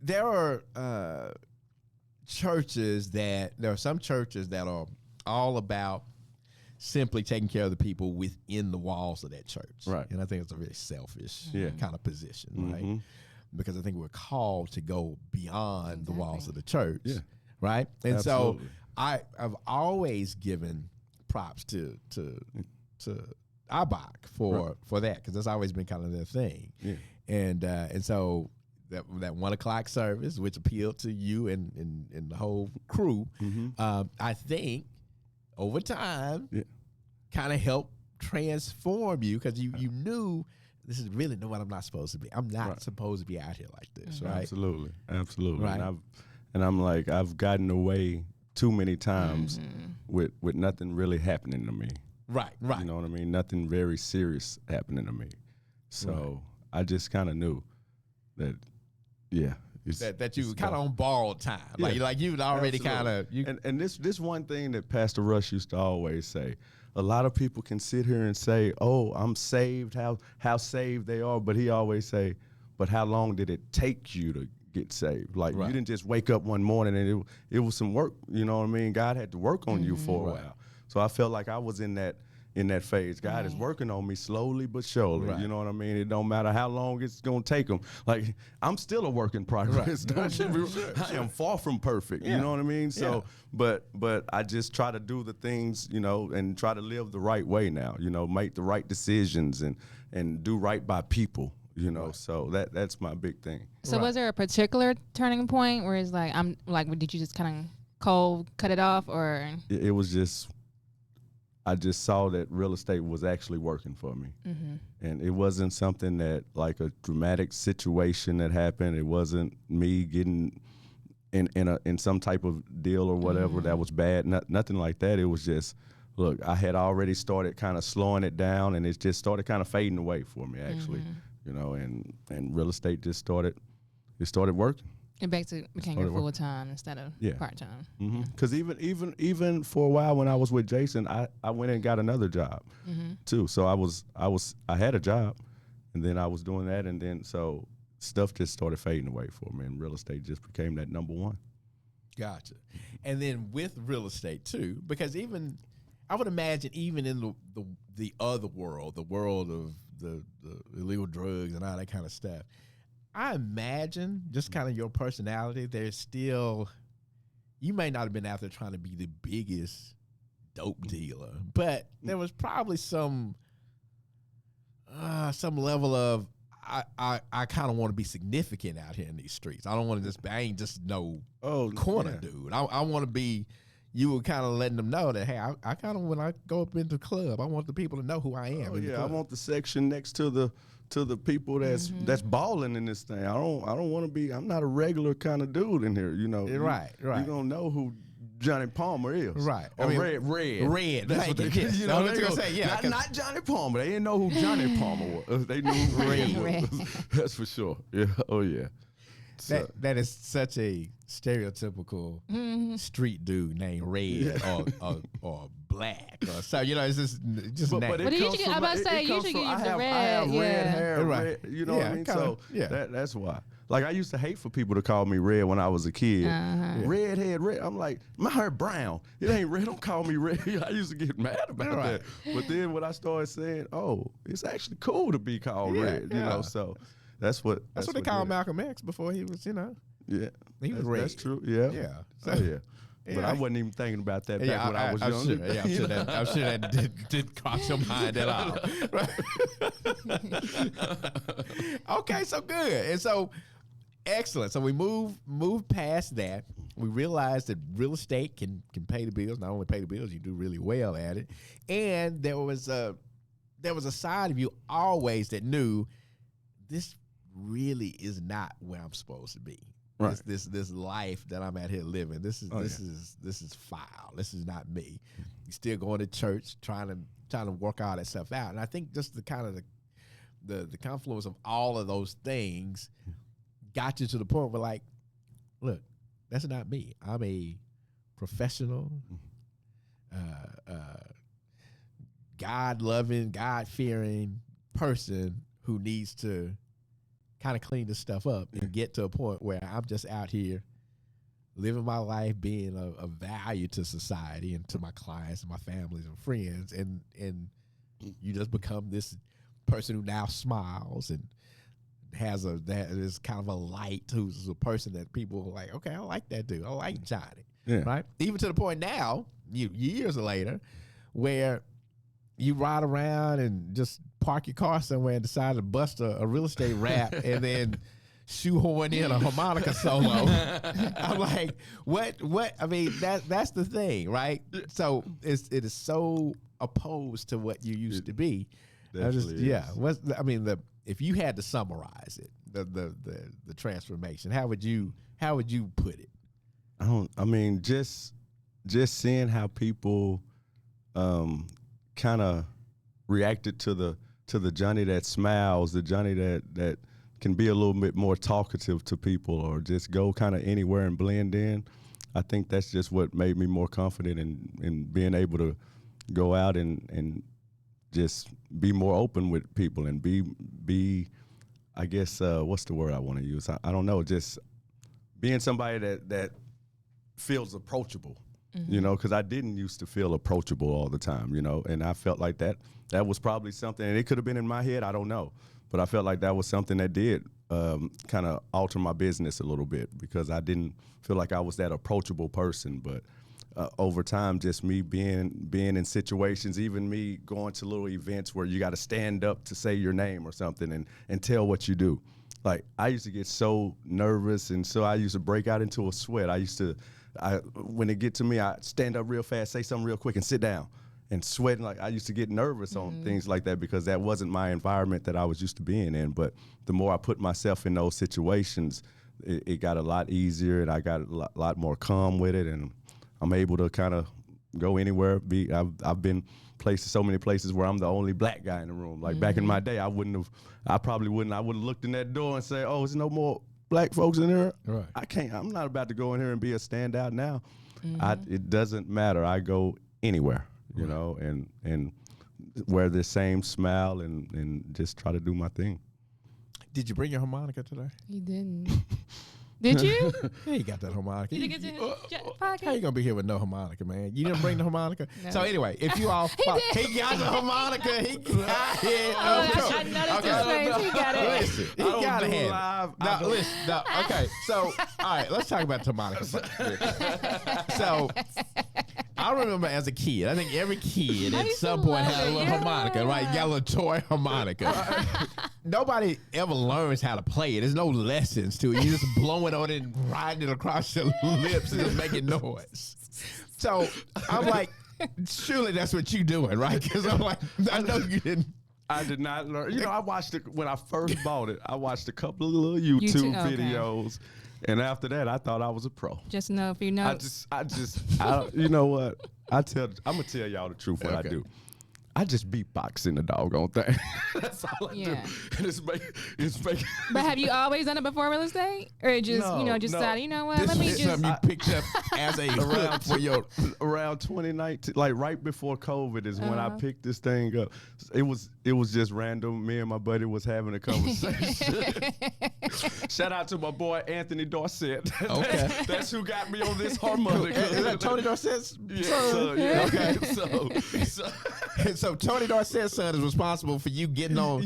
[SPEAKER 1] there are there are some churches that are all about simply taking care of the people within the walls of that church.
[SPEAKER 2] Right.
[SPEAKER 1] And I think it's a very selfish kind of position, right? Because I think we're called to go beyond the walls of the church. Yeah. Right? And so I've always given props to ABAC for that, because that's always been kind of their thing. Yeah. And so that 1 o'clock service, which appealed to you and the whole crew, I think over time, kind of help transform you because you knew this is really what I'm not supposed to be. I'm not supposed to be out here like this, right?
[SPEAKER 2] Absolutely.
[SPEAKER 1] Right.
[SPEAKER 2] And I'm like, I've gotten away too many times with nothing really happening to me.
[SPEAKER 1] Right.
[SPEAKER 2] You know what I mean? Nothing very serious happening to me. So I just kind of knew that,
[SPEAKER 1] that you were kind of on borrowed time. Like you'd already kind of.
[SPEAKER 2] And this one thing that Pastor Rush used to always say, a lot of people can sit here and say, oh, I'm saved, how saved they are. But he always say, but how long did it take you to get saved? Like you didn't just wake up one morning and it was some work, you know what I mean? God had to work on you for a while. So I felt like I was in that phase. God is working on me slowly but surely. You know what I mean? It don't matter how long it's gonna take him. Like I'm still a work in progress. I am far from perfect. You know what I mean? So, but I just try to do the things, you know, and try to live the right way now. You know, make the right decisions and do right by people. You know, so that's my big thing.
[SPEAKER 3] So was there a particular turning point where it's like did you just kind of cold cut it off, or
[SPEAKER 2] it was just. I just saw that real estate was actually working for me. And it wasn't something that like a dramatic situation that happened. It wasn't me getting in some type of deal or whatever that was bad. Nothing like that. It was just, look, I had already started kind of slowing it down and it just started kind of fading away for me actually, you know, and real estate just started working.
[SPEAKER 3] It basically became your full time instead of part time.
[SPEAKER 2] Because even for a while when I was with Jason, I went and got another job too. So I had a job, and then I was doing that, and then so stuff just started fading away for me, and real estate just became that number one.
[SPEAKER 1] Gotcha. And then with real estate too, because I would imagine even in the other world, the world of the illegal drugs and all that kind of stuff. I imagine just kind of your personality, there's still, you may not have been out there trying to be the biggest dope dealer, but there was probably some level of, I kind of want to be significant out here in these streets. I don't want to I ain't just no corner dude. I want to be, you were kind of letting them know that, hey, I kind of, when I go up into the club, I want the people to know who I am.
[SPEAKER 2] I want the section next to the people that's balling in this thing. I don't want to be. I'm not a regular kind of dude in here. You know.
[SPEAKER 1] Right.
[SPEAKER 2] You don't know who Johnie Palmer is.
[SPEAKER 1] Right.
[SPEAKER 2] Or Red. That's what they. You know. They gonna say, not Johnie Palmer. They didn't know who Johnie Palmer was. They knew who Red was. That's for sure. Yeah. Oh yeah. So.
[SPEAKER 1] That is such a stereotypical street dude named Red or Black or so, you know, it's just
[SPEAKER 2] but
[SPEAKER 3] you should get, I about to say you should use the red.
[SPEAKER 2] I have red hair,
[SPEAKER 1] right?
[SPEAKER 2] You know what I mean? So that's why. Like I used to hate for people to call me red when I was a kid. Redhead, red. I'm like, my hair brown. It ain't red. Don't call me red. I used to get mad about that. But then when I started saying, oh, it's actually cool to be called red, you know. So that's what
[SPEAKER 1] they called Malcolm X before he was, you know.
[SPEAKER 2] Yeah,
[SPEAKER 1] he was red.
[SPEAKER 2] That's true. Yeah.
[SPEAKER 1] Yeah.
[SPEAKER 2] So, yeah. But I wasn't even thinking about that back when I was younger.
[SPEAKER 1] I'm sure that didn't cross your mind at all. Okay, so good. And so, excellent. So we move past that. We realized that real estate can pay the bills. Not only pay the bills, you do really well at it. And there was a side of you always that knew this really is not where I'm supposed to be. Right. This life that I'm out here living. This is foul. This is not me. You're still going to church, trying to work all that stuff out. And I think just the kind of the confluence of all of those things got you to the point where, like, look, that's not me. I'm a professional, God-loving, God-fearing person who needs to kind of clean this stuff up and get to a point where I'm just out here living my life, being of value to society and to my clients and my families and friends, and you just become this person who now smiles and that is kind of a light, who's a person that people are like, okay, I like that dude. I like Johnny. Yeah. Right? Even to the point now, years later, where you ride around and just park your car somewhere and decide to bust a real estate rap and then shoehorn in a harmonica solo. I'm like, what? I mean, that's the thing, right? So it is so opposed to what you used to be.
[SPEAKER 2] Definitely
[SPEAKER 1] If you had to summarize it, the transformation, how would you put it?
[SPEAKER 2] Just seeing how people kind of reacted to the Johnie that smiles, the Johnie that can be a little bit more talkative to people, or just go kind of anywhere and blend in. I think that's just what made me more confident in being able to go out and just be more open with people and be I guess what's the word I want to use? I don't know, just being somebody that feels approachable. You know, because I didn't used to feel approachable all the time, you know, and I felt like that was probably something, and it could have been in my head, I don't know, but I felt like that was something that did kind of alter my business a little bit, because I didn't feel like I was that approachable person. But over time, just me being in situations, even me going to little events where you got to stand up to say your name or something and tell what you do. Like, I used to get so nervous, and so I used to break out into a sweat. When it get to me, I stand up real fast, say something real quick, and sit down and sweating. Like, I used to get nervous on things like that, because that wasn't my environment that I was used to being in. But the more I put myself in those situations, it got a lot easier, and I got a lot more calm with it, and I'm able to kind of go anywhere. I've been so many places where I'm the only black guy in the room. Like, back in my day, I would have looked in that door and say, oh, there's no more black folks in here.
[SPEAKER 1] Right.
[SPEAKER 2] I'm not about to go in here and be a standout now. It doesn't matter. I go anywhere, you know, and wear the same smile and just try to do my thing.
[SPEAKER 1] Did you bring your harmonica today?
[SPEAKER 3] You didn't. Did you?
[SPEAKER 1] Yeah, you got that harmonica.
[SPEAKER 3] Did you get your
[SPEAKER 1] How you gonna be here with no harmonica, man? You didn't bring the harmonica.
[SPEAKER 3] No.
[SPEAKER 1] So anyway, if you all, he got the harmonica. He got it.
[SPEAKER 3] I noticed his face. He got it.
[SPEAKER 1] Listen, he got it. No, listen. No, okay. So, all right, let's talk about the harmonica. So, I remember as a kid, I think every kid at some point had a little harmonica, right? You got a little toy harmonica. Nobody ever learns how to play it. There's no lessons to it. You just blowing on it and riding it across your lips and just making noise. So I'm like, surely that's what you doing, right? Because I'm like, I know you didn't.
[SPEAKER 2] I did not learn. You know, I watched it when I first bought it. I watched a couple of little YouTube videos. And after that, I thought I was a pro.
[SPEAKER 3] Just know if you know.
[SPEAKER 2] You know what? I'm going to tell y'all the truth what I do. I just beatbox in the doggone thing. That's all I do. And it's making.
[SPEAKER 3] But have you always done it before real estate? Or just, decided, you know what,
[SPEAKER 1] let me just. Something you picked up as a
[SPEAKER 2] around for around 2019, like right before COVID is when I picked this thing up. It was just random. Me and my buddy was having a conversation. Shout out to my boy Anthony Dorset.
[SPEAKER 1] Okay.
[SPEAKER 2] That's who got me on this harmonica.
[SPEAKER 1] Is that Tony Dorset's son?
[SPEAKER 2] Yeah.
[SPEAKER 1] Okay. So Tony Dorset's son is responsible for you getting on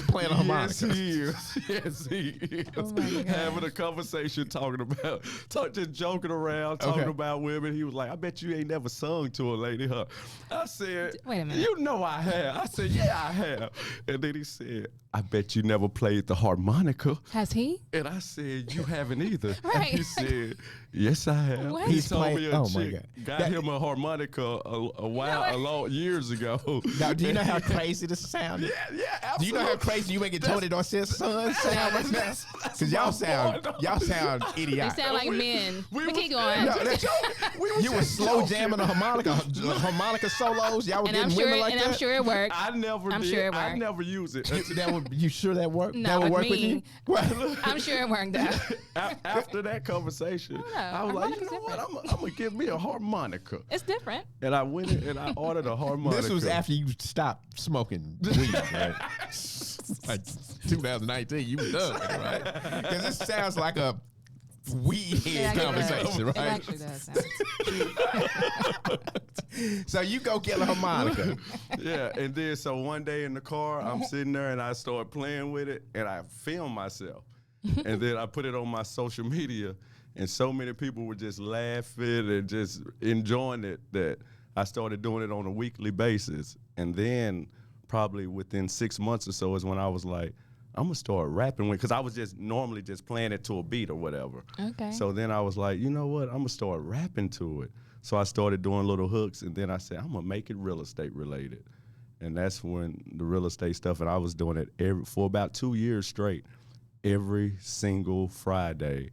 [SPEAKER 1] playing a harmonica.
[SPEAKER 2] Yes, he is. Oh having a conversation, just joking around, talking about women. He was like, I bet you ain't never sung to a lady, huh? I said,
[SPEAKER 3] wait a minute.
[SPEAKER 2] You know I have. I said, yeah, I have. And then he said, I bet you never played the harmonica.
[SPEAKER 3] Has he?
[SPEAKER 2] And I said, you haven't either.
[SPEAKER 3] Right.
[SPEAKER 2] He said, yes, I have.
[SPEAKER 3] What?
[SPEAKER 2] He told me a
[SPEAKER 1] my
[SPEAKER 2] chick
[SPEAKER 1] God.
[SPEAKER 2] got him a harmonica years ago.
[SPEAKER 1] Now, do you know how crazy this sounded?
[SPEAKER 2] Yeah, absolutely.
[SPEAKER 1] Do you know how crazy you making Tony Dorset's son sound right now? Because y'all sound idiotic.
[SPEAKER 3] They sound like men. We keep going.
[SPEAKER 1] You were slow jamming the harmonica solos. Y'all were getting women like that.
[SPEAKER 3] And I'm sure it worked.
[SPEAKER 2] I never did.
[SPEAKER 3] Sure it worked.
[SPEAKER 2] I never use it.
[SPEAKER 1] You sure that worked?
[SPEAKER 3] No,
[SPEAKER 1] that would work
[SPEAKER 3] me.
[SPEAKER 1] with you?
[SPEAKER 3] I'm sure it worked though.
[SPEAKER 2] After that conversation, I was like, you know what? I'm gonna give me a harmonica.
[SPEAKER 3] It's different.
[SPEAKER 2] And I went in and I ordered a harmonica.
[SPEAKER 1] This was after you stopped smoking weed, right? Like 2019, you were done, right? Because this sounds like a weed conversation, right?
[SPEAKER 3] It actually does sound.
[SPEAKER 1] So you go get a harmonica.
[SPEAKER 2] Yeah, and then so one day in the car, I'm sitting there and I start playing with it and I film myself. And then I put it on my social media and so many people were just laughing and just enjoying it that I started doing it on a weekly basis. And then probably within 6 months or so is when I was like, I'm gonna start rapping because I was just normally just playing it to a beat or whatever.
[SPEAKER 3] Okay.
[SPEAKER 2] So then I was like, you know what? I'm gonna start rapping to it. So I started doing little hooks, and then I said, I'm gonna make it real estate related. And that's when the real estate stuff, and I was doing it for about 2 years straight. Every single Friday,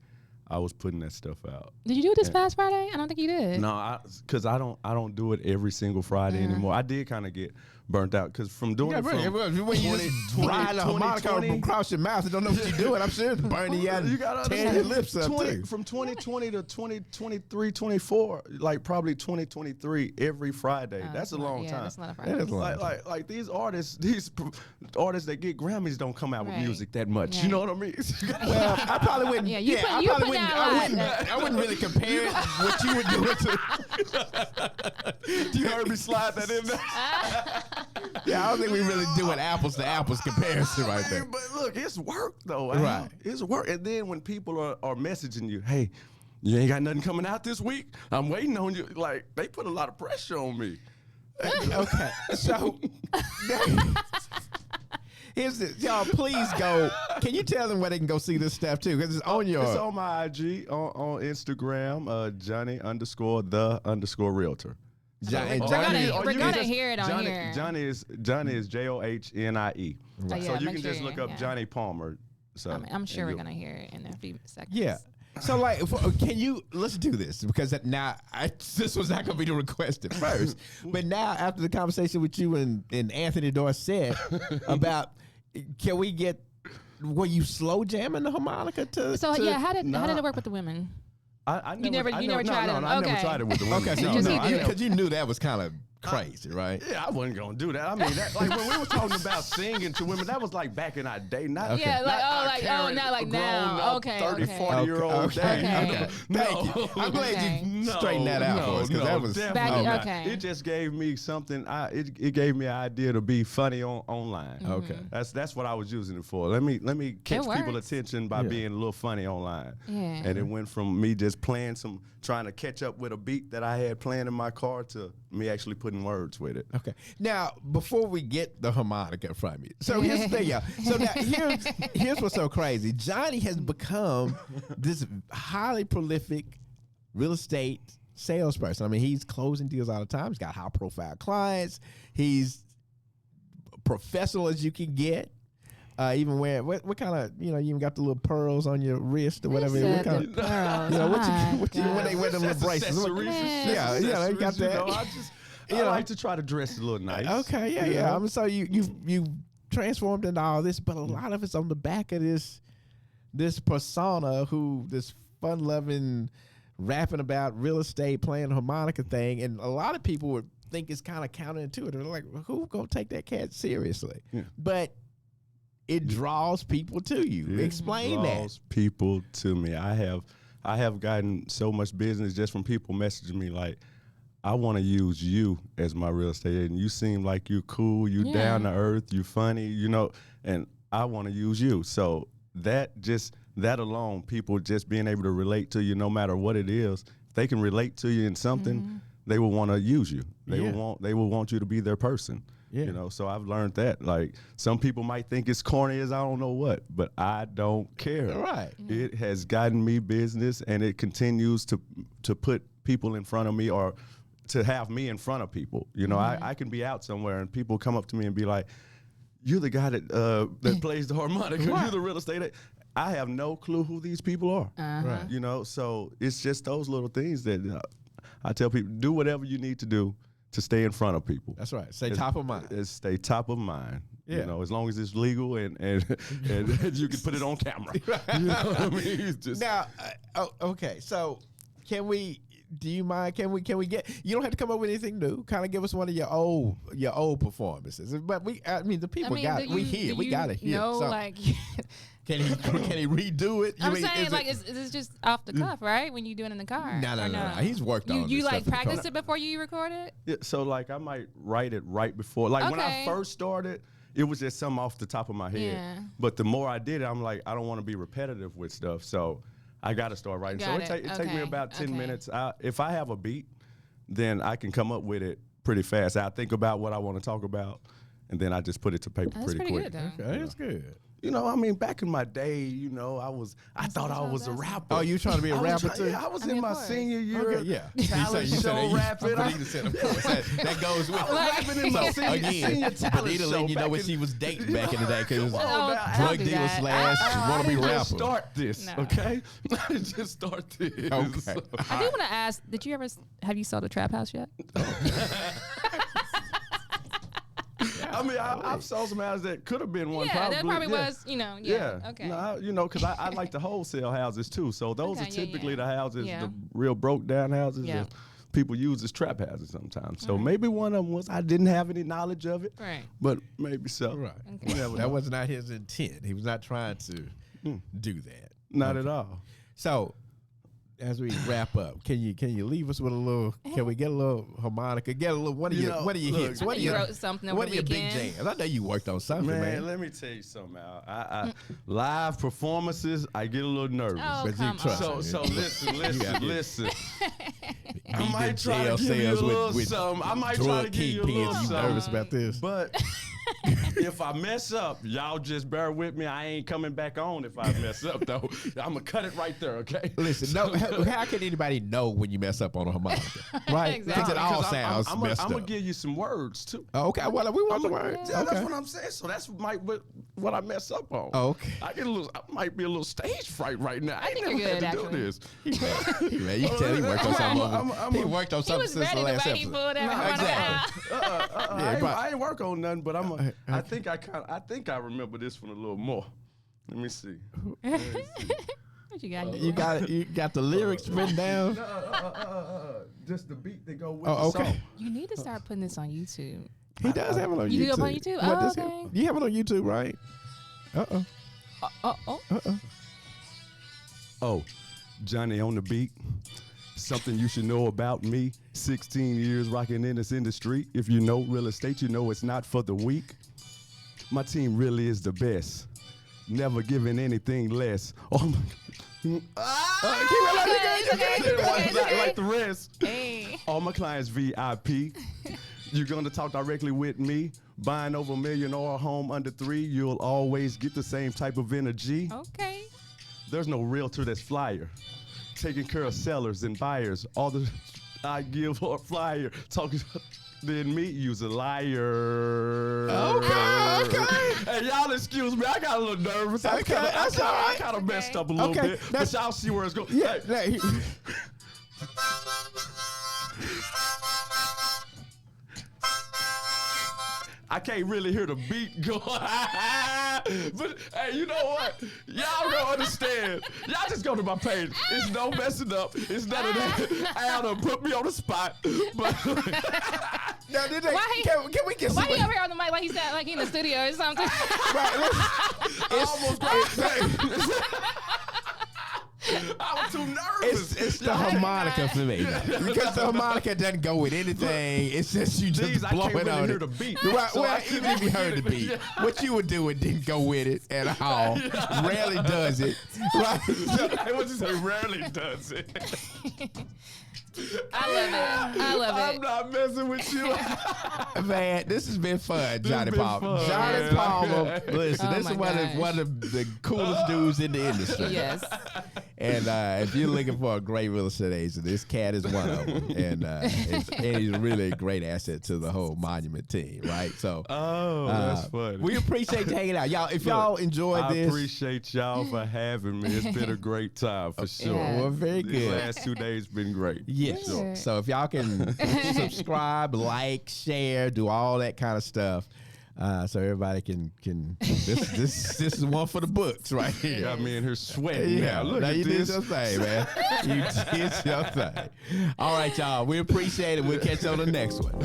[SPEAKER 2] I was putting that stuff out.
[SPEAKER 3] Did you do it this past Friday? I don't think you did.
[SPEAKER 2] No, because I don't do it every single Friday anymore. I did kind of get burnt out because from doing it from
[SPEAKER 1] when you just ride a harmonica across your mouth and don't know what you're doing, I'm sure it's burning you out. You got to tear your lips up too.
[SPEAKER 2] From 2020 to 2023, 24, like probably 2023 every Friday. That's a long time.
[SPEAKER 3] That's not a Friday.
[SPEAKER 2] Like these artists that get Grammys don't come out with music that much.
[SPEAKER 3] Yeah.
[SPEAKER 2] You know what I mean?
[SPEAKER 1] Well, I probably wouldn't.
[SPEAKER 3] Yeah,
[SPEAKER 1] I wouldn't really compare what you were doing to.
[SPEAKER 2] You heard me slide that in there.
[SPEAKER 1] Yeah, I don't think we really doing apples to apples comparison right there.
[SPEAKER 2] But look, it's work though.
[SPEAKER 1] Right.
[SPEAKER 2] It's work. And then when people are messaging you, hey, you ain't got nothing coming out this week? I'm waiting on you. Like, they put a lot of pressure on me.
[SPEAKER 1] Okay. So here's this. Y'all, please go. Can you tell them where they can go see this stuff too? Because it's on your.
[SPEAKER 2] It's on my IG on Instagram, Johnnie_the_realtor.
[SPEAKER 3] We're gonna hear it on here.
[SPEAKER 2] Johnnie is Johnie.
[SPEAKER 3] So
[SPEAKER 2] you can just look up Johnie Palmer. So
[SPEAKER 3] I'm sure we're gonna hear it in a few seconds.
[SPEAKER 1] Yeah. So let's do this because now this was not gonna be the request at first, but now after the conversation with you and Anthony Dorsett about can we get were you slow jamming the harmonica to?
[SPEAKER 3] So how did it work with the women?
[SPEAKER 2] I
[SPEAKER 3] never tried it.
[SPEAKER 2] I never tried it with the women.
[SPEAKER 1] Okay, because you knew that was kind of crazy, right?
[SPEAKER 2] Yeah, I wasn't gonna do that. I mean, like when we were talking about singing to women, that was like back in our day. Not
[SPEAKER 3] not like now. Okay,
[SPEAKER 2] 30, 40-year-old
[SPEAKER 1] Okay. Thank you. I'm glad you straightened that out for us because that was
[SPEAKER 2] It just gave me something. It gave me an idea to be funny online.
[SPEAKER 1] Mm-hmm. Okay,
[SPEAKER 2] that's what I was using it for. Let me catch people's attention by being a little funny online.
[SPEAKER 3] Yeah.
[SPEAKER 2] And it went from me just trying to catch up with a beat that I had playing in my car to me actually putting words with it.
[SPEAKER 1] Okay. Now, before we get the harmonica from you, so here's the thing, y'all. So now here's what's so crazy. Johnnie has become this highly prolific real estate salesperson. I mean, he's closing deals all the time. He's got high-profile clients. He's professional as you can get. Even wearing what kind of you even got the little pearls on your wrist or whatever. What kind of
[SPEAKER 3] pearls?
[SPEAKER 1] When they wear them little bracelets? Yeah, they got that.
[SPEAKER 2] I like to try to dress a little nice.
[SPEAKER 1] Okay, yeah. I mean, so you transformed into all this, but a lot of it's on the back of this persona this fun-loving, rapping about real estate, playing harmonica thing, and a lot of people would think it's kind of counterintuitive. They're like, who gonna take that cat seriously? Yeah. But it draws people to you. Explain that. It draws
[SPEAKER 2] people to me. I have gotten so much business just from people messaging me like, I want to use you as my real estate agent. You seem like you're cool, you down to earth, you funny, and I want to use you. So that alone, people just being able to relate to you no matter what it is, if they can relate to you in something, they will want to use you. They will want you to be their person. Yeah. So I've learned that. Like, some people might think it's corny as I don't know what, but I don't care.
[SPEAKER 1] Right.
[SPEAKER 2] It has gotten me business, and it continues to put people in front of me or to have me in front of people. I can be out somewhere and people come up to me and be like, you're the guy that plays the harmonica. You're the real estate. I have no clue who these people are. Right. So it's just those little things that I tell people, do whatever you need to do to stay in front of people.
[SPEAKER 1] That's right. Stay top of mind.
[SPEAKER 2] Stay top of mind. Yeah. As long as it's legal and you can put it on camera. You know what I mean?
[SPEAKER 1] Now, okay. So do you mind? Can we get? You don't have to come up with anything new. Kind of give us one of your old performances. But we got it here.
[SPEAKER 3] Like.
[SPEAKER 1] Can he redo it?
[SPEAKER 3] I'm saying, is this just off the cuff, right? When you do it in the car?
[SPEAKER 1] No. He's worked on it.
[SPEAKER 3] You like practice it before you record it?
[SPEAKER 2] Yeah, so like I might write it right before. Like when I first started, it was just something off the top of my head. Yeah. But the more I did it, I'm like, I don't want to be repetitive with stuff. So I got to start writing. So it take me about 10 minutes. If I have a beat, then I can come up with it pretty fast. I think about what I want to talk about, and then I just put it to paper pretty quick.
[SPEAKER 3] Good,
[SPEAKER 1] okay, that's good.
[SPEAKER 2] I mean, back in my day, I thought I was a rapper.
[SPEAKER 1] Oh, you trying to be a rapper too?
[SPEAKER 2] Yeah, I was in my senior year.
[SPEAKER 1] Okay, yeah.
[SPEAKER 2] Talent show rapping.
[SPEAKER 1] That goes with
[SPEAKER 2] I was rapping in my senior talent show.
[SPEAKER 1] You know what she was dating back in the day because
[SPEAKER 3] drug
[SPEAKER 1] dealer slash want to be rapper.
[SPEAKER 2] Start this, okay? I didn't just start this.
[SPEAKER 1] Okay.
[SPEAKER 3] I do want to ask, have you sold a trap house yet?
[SPEAKER 2] I mean, I've sold some houses that could have been one.
[SPEAKER 3] Yeah,
[SPEAKER 2] probably,
[SPEAKER 3] that probably was, okay.
[SPEAKER 2] No, because I like the wholesale houses too. So those are typically the houses,
[SPEAKER 3] Yeah.
[SPEAKER 2] the real broke down houses that people use as trap houses sometimes. So maybe one of them was I didn't have any knowledge of it.
[SPEAKER 3] Right.
[SPEAKER 2] But maybe so.
[SPEAKER 1] Right.
[SPEAKER 3] Okay.
[SPEAKER 1] That was not his intent. He was not trying to do that.
[SPEAKER 2] Not at all.
[SPEAKER 1] So, as we wrap up, can you leave us with a little? Can we get a little harmonica? Get a little one of your hits?
[SPEAKER 3] What you wrote something over
[SPEAKER 1] What are your big
[SPEAKER 3] weekend.
[SPEAKER 1] jams? I know you worked on something, man.
[SPEAKER 2] Let me tell you something, Al. I live performances, I get a little nervous.
[SPEAKER 3] Oh,
[SPEAKER 1] But you
[SPEAKER 3] come
[SPEAKER 1] trust
[SPEAKER 3] on.
[SPEAKER 2] So listen. I
[SPEAKER 1] Beat
[SPEAKER 2] might
[SPEAKER 1] the
[SPEAKER 2] try
[SPEAKER 1] jail
[SPEAKER 2] to give you a
[SPEAKER 1] cells
[SPEAKER 2] little
[SPEAKER 1] with
[SPEAKER 2] something. I might try
[SPEAKER 1] drug
[SPEAKER 2] to give you a
[SPEAKER 1] kingpins.
[SPEAKER 2] little
[SPEAKER 1] You
[SPEAKER 2] something.
[SPEAKER 1] nervous about this?
[SPEAKER 2] But if I mess up, y'all just bear with me. I ain't coming back on if I mess up, though. I'm going to cut it right there, okay?
[SPEAKER 1] Listen, how can anybody know when you mess up on a harmonica? Right?
[SPEAKER 3] Exactly.
[SPEAKER 1] Because it all sounds
[SPEAKER 2] I'm
[SPEAKER 1] messed up.
[SPEAKER 2] going to give you some words, too.
[SPEAKER 1] Oh, okay, well, we want the words.
[SPEAKER 2] Yeah,
[SPEAKER 1] Okay.
[SPEAKER 2] that's what I'm saying. So that's what I mess up on.
[SPEAKER 1] Oh, okay.
[SPEAKER 2] I might be a little stage fright right now. I ain't
[SPEAKER 3] think
[SPEAKER 2] never
[SPEAKER 3] you're
[SPEAKER 2] had
[SPEAKER 3] good,
[SPEAKER 2] to do
[SPEAKER 3] actually.
[SPEAKER 2] this.
[SPEAKER 1] Man, you can tell he worked on something. He worked on
[SPEAKER 3] He
[SPEAKER 1] something
[SPEAKER 3] was
[SPEAKER 1] since
[SPEAKER 3] ready
[SPEAKER 1] the
[SPEAKER 3] the
[SPEAKER 1] last
[SPEAKER 3] way he
[SPEAKER 1] episode.
[SPEAKER 3] pulled that harmonica out.
[SPEAKER 2] I ain't work on nothing, but I think I remember this one a little more. Let me see.
[SPEAKER 3] What you got?
[SPEAKER 1] You got the lyrics written down.
[SPEAKER 2] Just the beat that go with
[SPEAKER 1] Oh,
[SPEAKER 2] the
[SPEAKER 1] okay.
[SPEAKER 2] song.
[SPEAKER 3] You need to start putting this on YouTube.
[SPEAKER 1] He does have it on YouTube.
[SPEAKER 3] You do it on YouTube?
[SPEAKER 1] What
[SPEAKER 3] Oh,
[SPEAKER 1] does
[SPEAKER 3] okay.
[SPEAKER 1] You have it on YouTube, right?
[SPEAKER 2] Oh, Johnny on the beat. Something you should know about me. 16 years rocking in this industry. If you know real estate, you know it's not for the weak. My team really is the best. Never giving anything less. Oh my like the rest.
[SPEAKER 3] Hey.
[SPEAKER 2] All my clients VIP. You're gonna talk directly with me. Buying over $1 million or a home under 3, you'll always get the same type of energy.
[SPEAKER 3] Okay.
[SPEAKER 2] There's no realtor that's flyer. Taking care of sellers and buyers. All the I give or flyer. Talking then me, you's a liar.
[SPEAKER 1] Okay.
[SPEAKER 2] Hey, y'all excuse me. I got a little nervous. I kind of messed up a little bit. But y'all see where it's going.
[SPEAKER 1] Yeah.
[SPEAKER 2] Hey. I can't really hear the beat go. But hey, you know what? Y'all don't understand. Y'all just go to my page. It's no messing up. It's none of that. Al done put me on the spot. But
[SPEAKER 1] Now, can we get
[SPEAKER 3] Why
[SPEAKER 1] some?
[SPEAKER 3] he over here on the mic like he said like he in the studio or something?
[SPEAKER 1] It's
[SPEAKER 2] I was too nervous.
[SPEAKER 1] It's the harmonica for me because the harmonica doesn't go with anything. It's just you just
[SPEAKER 2] I can't
[SPEAKER 1] blowing
[SPEAKER 2] really
[SPEAKER 1] on
[SPEAKER 2] hear
[SPEAKER 1] it.
[SPEAKER 2] the beat.
[SPEAKER 1] Right,
[SPEAKER 2] So
[SPEAKER 1] well,
[SPEAKER 2] I
[SPEAKER 1] even if you heard the beat, what you would do it didn't go with it at all. Rarely does it. Right?
[SPEAKER 2] What you say? Rarely does it.
[SPEAKER 3] I love it.
[SPEAKER 2] I'm not messing with you.
[SPEAKER 1] Man, this has been fun, Johnie
[SPEAKER 2] been
[SPEAKER 1] Palmer.
[SPEAKER 2] fun,
[SPEAKER 1] Johnnie
[SPEAKER 2] man.
[SPEAKER 1] Palmer, listen,
[SPEAKER 3] Oh
[SPEAKER 1] this
[SPEAKER 3] my
[SPEAKER 1] is
[SPEAKER 3] gosh.
[SPEAKER 1] one of the coolest dudes in the industry.
[SPEAKER 3] Yes.
[SPEAKER 1] And if you're looking for a great real estate agent, this cat is one of them. And he's really a great asset to the whole Monument team, right? So,
[SPEAKER 2] That's funny.
[SPEAKER 1] we appreciate you hanging out. Y'all, if y'all enjoyed
[SPEAKER 2] I
[SPEAKER 1] this.
[SPEAKER 2] appreciate y'all for having me. It's been a great time for sure.
[SPEAKER 3] Yeah.
[SPEAKER 1] Well, very
[SPEAKER 2] These
[SPEAKER 1] good.
[SPEAKER 2] last 2 days been great.
[SPEAKER 1] Yes.
[SPEAKER 3] Sure.
[SPEAKER 1] So if y'all can subscribe, like, share, do all that kind of stuff, so everybody can this is one for the books right here.
[SPEAKER 2] Got me in here sweating.
[SPEAKER 1] Yeah,
[SPEAKER 2] Now, look
[SPEAKER 1] now
[SPEAKER 2] at
[SPEAKER 1] you
[SPEAKER 2] this.
[SPEAKER 1] did your thing, man. You did your thing. All right, y'all. We appreciate it. We'll catch you on the next one.